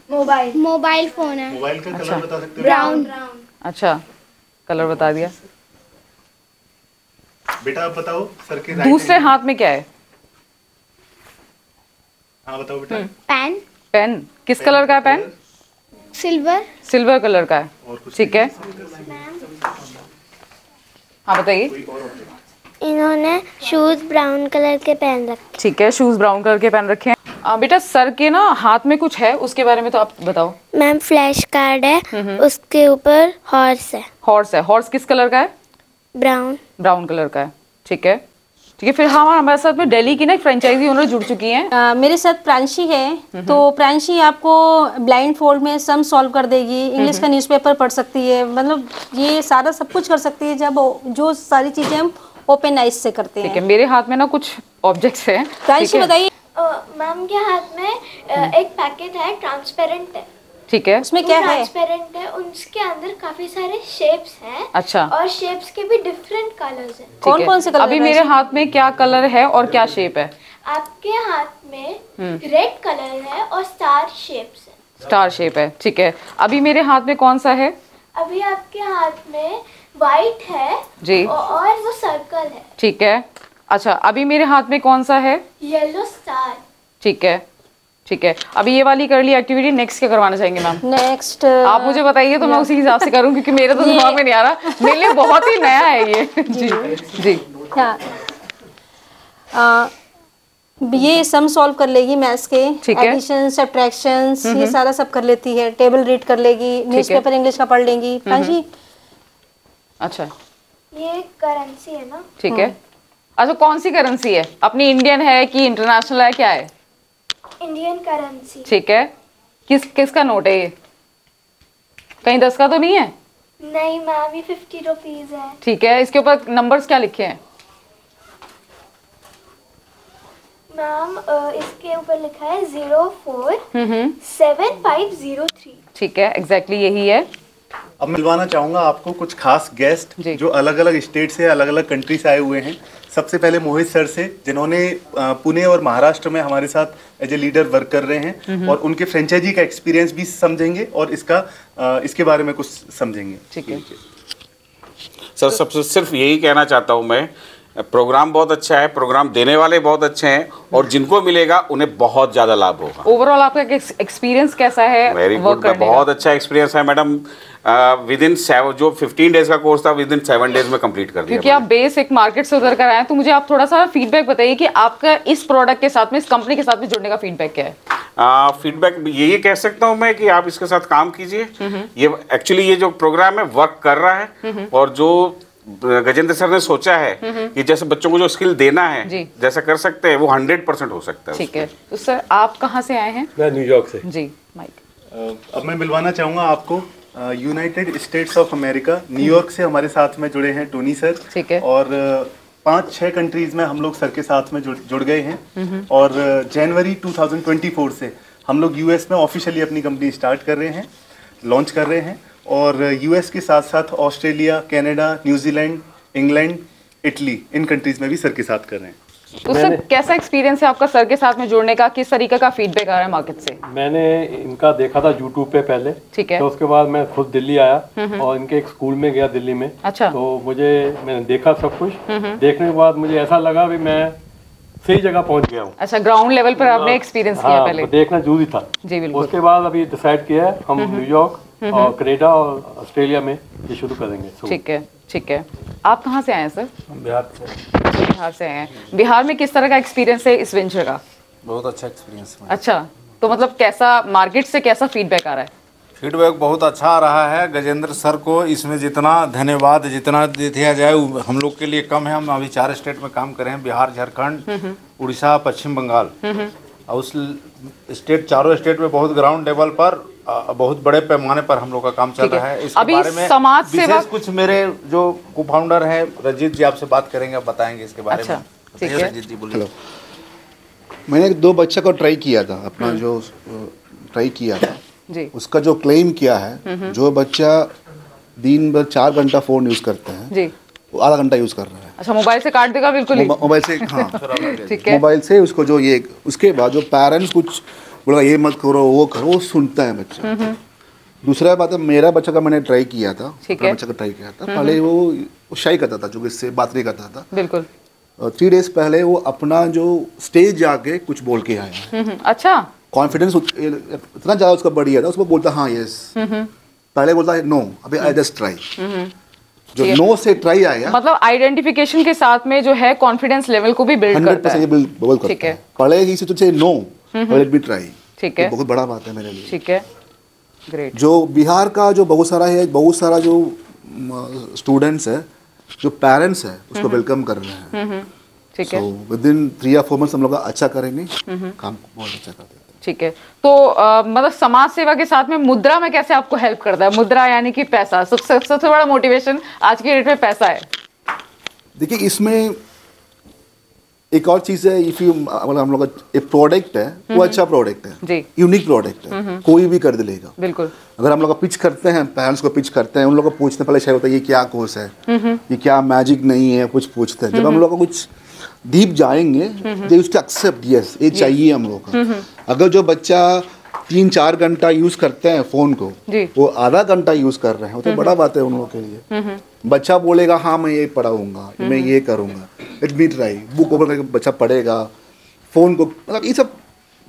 मोबाइल फोन है। मोबाइल का कलर बता सकते हो? ब्राउन। अच्छा, कलर बता दिया। बेटा आप बताओ, सर के दूसरे हाथ में क्या है? हाँ बताओ बेटा। पेन। पेन किस कलर का है पेन? सिल्वर। सिल्वर कलर का है, ठीक है। हाँ बताइए। इन्होंने शूज ब्राउन कलर के पहन रखे। ठीक है, शूज ब्राउन कलर के पहन रखे हैं। बेटा सर के ना हाथ में कुछ है, उसके बारे में तो आप बताओ। मैम फ्लैश कार्ड है, उसके ऊपर हॉर्स है। हॉर्स है, हॉर्स किस कलर का है? ब्राउन। ब्राउन कलर का है, ठीक है। ठीक है, फिर हमारे साथ में दिल्ली की ना एक फ्रेंचाइजी ओनर जुड़ चुकी हैं। मेरे साथ प्रांशी है, तो प्रांशी आपको ब्लाइंड फोल्ड में सम सॉल्व कर देगी, इंग्लिश का न्यूज़पेपर पढ़ सकती है, मतलब ये सारा सब कुछ कर सकती है, जब जो सारी चीजें हम ओपन आइज से करते हैं। ठीक है, मेरे हाथ में ना कुछ ऑब्जेक्ट्स हैं। प्रांशी बताइए। मैम के हाथ में एक पैकेट है, ट्रांसपेरेंट है। ठीक है, उसमें क्या है? ट्रांसपेरेंट है, उसके अंदर काफी सारे शेप्स हैं। अच्छा। और शेप्स के भी डिफरेंट कलर्स हैं। कौन कौन से कलर? अभी मेरे हाथ में क्या कलर है और क्या शेप है? आपके हाथ में रेड कलर है और स्टार शेप्स है। स्टार शेप है, ठीक है। अभी मेरे हाथ में कौन सा है? अभी आपके हाथ में वाइट है जी, और वो सर्कल है। ठीक है। अच्छा, अभी मेरे हाथ में कौन सा है? Yellow star. ठीक है, ठीक है। अभी ये वाली कर ली एक्टिविटी, नेक्स्ट क्या करवाना चाहेंगे मैम? नेक्स्ट आप मुझे बताइए तो मैं उसी हिसाब से करूँ, क्योंकि मेरे तो दिमाग में नहीं आ रहा, मेरे लिए बहुत ही नया है ये। जी जी। हाँ, ये सम सॉल्व कर लेगी मैथ्स के, ठीक है। एडिशन सब्ट्रैक्शंस ये सारा सब कर लेती है, टेबल रीड कर लेगी, न्यूज़पेपर इंग्लिश का पढ़ लेंगी। प्रांशी अच्छा, ये करेंसी है ना? ठीक है। अच्छा, कौन सी करेंसी है? अपनी इंडियन है कि इंटरनेशनल है, क्या है? Indian currency. ठीक है। किसका नोट है ये? कहीं 10 का तो नहीं है? नहीं मैम, ये 50 रुपीज है। ठीक है, इसके ऊपर नंबर्स क्या लिखे हैं? मैम इसके ऊपर लिखा है 047503। ठीक है, एग्जैक्टली यही है। अब मिलवाना चाहूंगा आपको कुछ खास गेस्ट जी। जो अलग अलग स्टेट से अलग अलग कंट्री से आए हुए हैं। सबसे पहले मोहित सर से, जिन्होंने पुणे और महाराष्ट्र में हमारे साथ एज ए लीडर वर्क कर रहे हैं, और उनके फ्रेंचाइजी का एक्सपीरियंस भी समझेंगे और इसके बारे में कुछ समझेंगे। ठीक है सर, सबसे सिर्फ यही कहना चाहता हूँ मैं, प्रोग्राम बहुत अच्छा है, प्रोग्राम देने वाले बहुत अच्छे हैं, और जिनको मिलेगा उन्हें बहुत ज़्यादा लाभ होगा। ओवरऑल आपका एक्सपीरियंस कैसा है? वेरी गुड, बहुत अच्छा एक्सपीरियंस है मैडम। विद इन 7 जो 15 डेज का कोर्स था, विद इन 7 डेज में कंप्लीट कर दिया। क्योंकि आप बेसिक मार्केट से उधर कर आए हैं, तो मुझे आप थोड़ा सा फीडबैक बताइए कि आपका इस प्रोडक्ट के साथ में, इस कंपनी के साथ में जुड़ने का फीडबैक क्या है? फीडबैक यही कह सकता हूँ मैं कि आप इसके साथ काम कीजिए। ये एक्चुअली ये जो प्रोग्राम है वर्क कर रहा है, और जो गजेंद्र सर ने सोचा है कि जैसे बच्चों को जो स्किल देना है, जैसा कर सकते हैं, वो 100% हो सकता है। ठीक है, तो सर आप कहाँ से आए हैं? मैं न्यूयॉर्क से। जी, माइक। अब मैं मिलवाना चाहूंगा आपको United states of America, New York से हमारे साथ में जुड़े हैं टोनी सर। ठीक है। और 5-6 कंट्रीज में हम लोग सर के साथ में जुड़ गए हैं, और जनवरी 2024 से हम लोग यूएस में ऑफिशियली अपनी कंपनी स्टार्ट कर रहे हैं, लॉन्च कर रहे हैं। और यूएस के साथ साथ Australia, Canada, New Zealand, England, Italy, इन कंट्रीज में भी सर के साथ कर रहे हैं। तो सर कैसा एक्सपीरियंस है आपका सर के साथ में जुड़ने का? किस तरीके का फीडबैक आ रहा है मार्केट से? मैंने इनका देखा था यूट्यूब पे पहले, ठीक है। तो उसके बाद मैं खुद दिल्ली आया और इनके एक स्कूल में गया दिल्ली में। अच्छा। तो मैंने देखा सब कुछ, देखने के बाद मुझे ऐसा लगा भी मैं सही जगह पहुंच गया हूँ। अच्छा, ग्राउंड लेवल पर आपने एक्सपीरियंस किया पहले? तो देखना जरूरी था। जी बिल्कुल। उसके बाद अभी डिसाइड किया है हम न्यूयॉर्क और कनाडा और ऑस्ट्रेलिया में ये शुरू करेंगे। ठीक है, ठीक है। आप कहाँ से आए हैं सर? बिहार से। बिहार से आए हैं। बिहार में किस तरह का एक्सपीरियंस है इस वेंचर का? बहुत अच्छा एक्सपीरियंस है। अच्छा, तो मतलब कैसा मार्केट से कैसा फीडबैक आ रहा है? फीडबैक बहुत अच्छा आ रहा है। गजेंद्र सर को इसमें जितना धन्यवाद जितना दिया जाए हम लोग के लिए कम है। हम अभी 4 स्टेट में काम कर रहे हैं, बिहार, झारखंड, उड़ीसा, पश्चिम बंगाल, और उस स्टेट, चारों स्टेट में बहुत ग्राउंड लेवल पर बहुत बड़े पैमाने पर हम लोग का काम चल रहा है। इसके बारे में समाज सेवा कुछ मेरे जो को फाउंडर है रंजीत जी आपसे बात करेंगे, बताएंगे इसके बारे में। ठीक है। रंजीत जी बोलिए। मैंने 2 बच्चा को ट्राई किया था, अपना जो ट्राई किया था जी, उसका जो क्लेम किया है, जो बच्चा दिन भर 4 घंटा फोन यूज करते हैं जी, वो आधा घंटा यूज कर रहा है। अच्छा, मोबाइल से काट देगा बिल्कुल ही? मोबाइल से, हाँ। ठीक है। मोबाइल से उसको जो ये, उसके बाद जो पेरेंट्स कुछ बोला ये मत करो वो करो, वो सुनता है बच्चा। दूसरा बात है, मेरा बच्चा का मैंने ट्राई किया था, ठीक है। बच्चा का ट्राई किया था। पहले वो शाई करता था, जो इससे बात नहीं करता था। बिल्कुल। 3 डेज पहले वो अपना जो स्टेज जाके कुछ बोल के आया। अच्छा। कॉन्फिडेंस इतना ज़्यादा उसका बढ़ गया था, उसको बोलता हाँ यस, पहले बोलता है नो, अभी आई जस्ट ट्राई। जो नो से ट्राई आया, मतलब आइडेंटिफिकेशन के साथ में जो है कॉन्फिडेंस लेवल को भी बिल्ड करता है। 100% ठीक है। पहले ही से तुझे नो, लेट मी ट्राई। ठीक है, बहुत बड़ा बात है मेरे लिए। ठीक है, ग्रेट। जो बिहार का जो बहुत सारा जो स्टूडेंट्स है, जो पेरेंट्स है, उसको वेलकम कर रहे हैं। ठीक है। विद इन 3 या 4 मंथ्स हम लोग अच्छा करेंगे, काम बहुत अच्छा करते हैं। ठीक है। तो मतलब समाज सेवा के साथ में मुद्रा में कैसे आपको हेल्प करता है? मुद्रा यानी कि पैसा, सबसे बड़ा मोटिवेशन आज की डेट में पैसा है। देखिए इसमें एक और चीज है, इफ यू मतलब हम लोग का एक प्रोडक्ट है, वो अच्छा प्रोडक्ट है, यूनिक प्रोडक्ट है, कोई भी कर लेगा। बिल्कुल। अगर हम लोग पिच करते हैं, पेरेंट्स को पिच करते हैं, उन लोग को पूछने पहले शायद होता है ये क्या कोर्स है, ये क्या मैजिक नहीं है, कुछ पूछते हैं। जब हम लोग को कुछ डीप जाएंगे, दे उसके एक्सेप्ट यस ये चाहिए हम लोग का। अगर जो बच्चा 3-4 घंटा यूज करते हैं फोन को, वो आधा घंटा यूज कर रहे हैं, वो तो बड़ा बात है उन लोगों के लिए। बच्चा बोलेगा हाँ मैं ये पढ़ाऊंगा, मैं ये करूंगा, let me try, book open करके बच्चा पढ़ेगा, फोन को, मतलब ये सब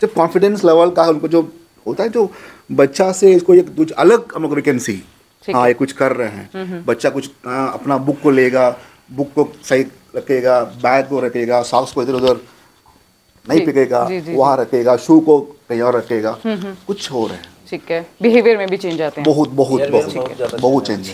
जब कॉन्फिडेंस लेवल का उनको जो होता है, जो बच्चा से इसको एक कुछ अलग हम लोग वी कैन सी, हाँ ये कुछ कर रहे हैं। बच्चा कुछ अपना बुक को लेगा, बुक को सही रखेगा, बैग को रखेगा, सॉक्स को इधर उधर नहीं फेंकेगा, वहाँ रखेगा, शू को कहीं और रखेगा, कुछ हो रहे हैं। ठीक है, बिहेवियर में भी चेंज आते हैं, बहुत चेंज।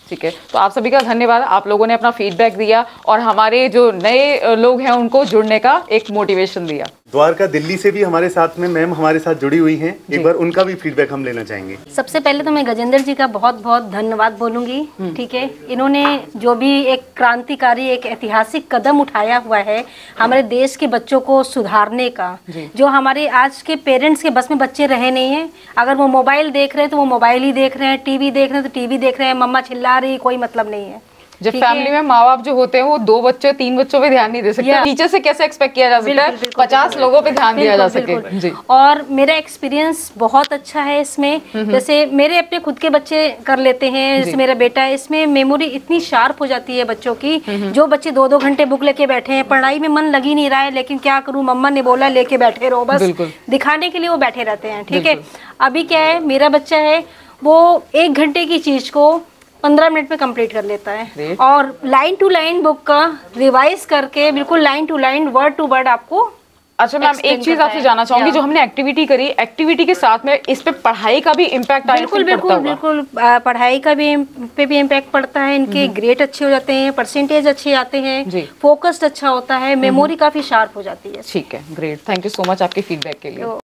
ठीक है। तो आप सभी का धन्यवाद, आप लोगों ने अपना फीडबैक दिया और हमारे जो नए लोग हैं उनको जुड़ने का एक मोटिवेशन दिया। द्वारका दिल्ली से भी हमारे साथ में मैम हमारे साथ जुड़ी हुई हैं, एक बार उनका भी फीडबैक हम लेना चाहेंगे। सबसे पहले तो मैं गजेंद्र जी का बहुत बहुत धन्यवाद बोलूंगी। ठीक है, इन्होंने जो भी एक क्रांतिकारी, एक ऐतिहासिक कदम उठाया हुआ है हमारे देश के बच्चों को सुधारने का, जो हमारे आज के पेरेंट्स के बस में बच्चे रहे नहीं हैं। अगर वो मोबाइल देख रहे हैं तो वो मोबाइल ही देख रहे हैं, टीवी देख रहे हैं तो टीवी देख रहे हैं, मम्मा चिल्ला रही, कोई मतलब नहीं है। जब फैमिली में माँ बाप जो होते हैं वो 2 बच्चे 3 बच्चों पे ध्यान नहीं दे सकते, टीचर से कैसे एक्सपेक्ट किया जा सकता है 50 लोगों पे ध्यान दिया जा सके। जी। और मेरा एक्सपीरियंस बहुत अच्छा है इसमें। जैसे मेरे अपने खुद के बच्चे कर लेते हैं, जैसे मेरा बेटा है, इसमें मेमोरी इतनी शार्प हो जाती है बच्चों की। जो बच्चे 2-2 घंटे बुक लेके बैठे हैं, पढ़ाई में मन लग ही नहीं रहा है, लेकिन क्या करूँ, मम्मा ने बोला लेके बैठे रहो, बस दिखाने के लिए वो बैठे रहते हैं। ठीक है, अभी क्या है, मेरा बच्चा है वो 1 घंटे की चीज को 15 मिनट में कंप्लीट कर लेता है, और लाइन टू लाइन बुक का रिवाइज करके बिल्कुल line to line, word to word आपको। अच्छा मैम, एक चीज आपसे जानना चाहूंगी, जो हमने एक्टिविटी करी, एक्टिविटी के साथ में इस पे पढ़ाई का भी इम्पैक्ट आया? बिल्कुल पढ़ाई का भी पे भी इम्पैक्ट पड़ता है। इनके ग्रेड अच्छे हो जाते हैं, परसेंटेज अच्छे आते हैं, फोकस्ड अच्छा होता है, मेमोरी काफी शार्प हो जाती है। ठीक है, great, thank you so much आपके फीडबैक के लिए।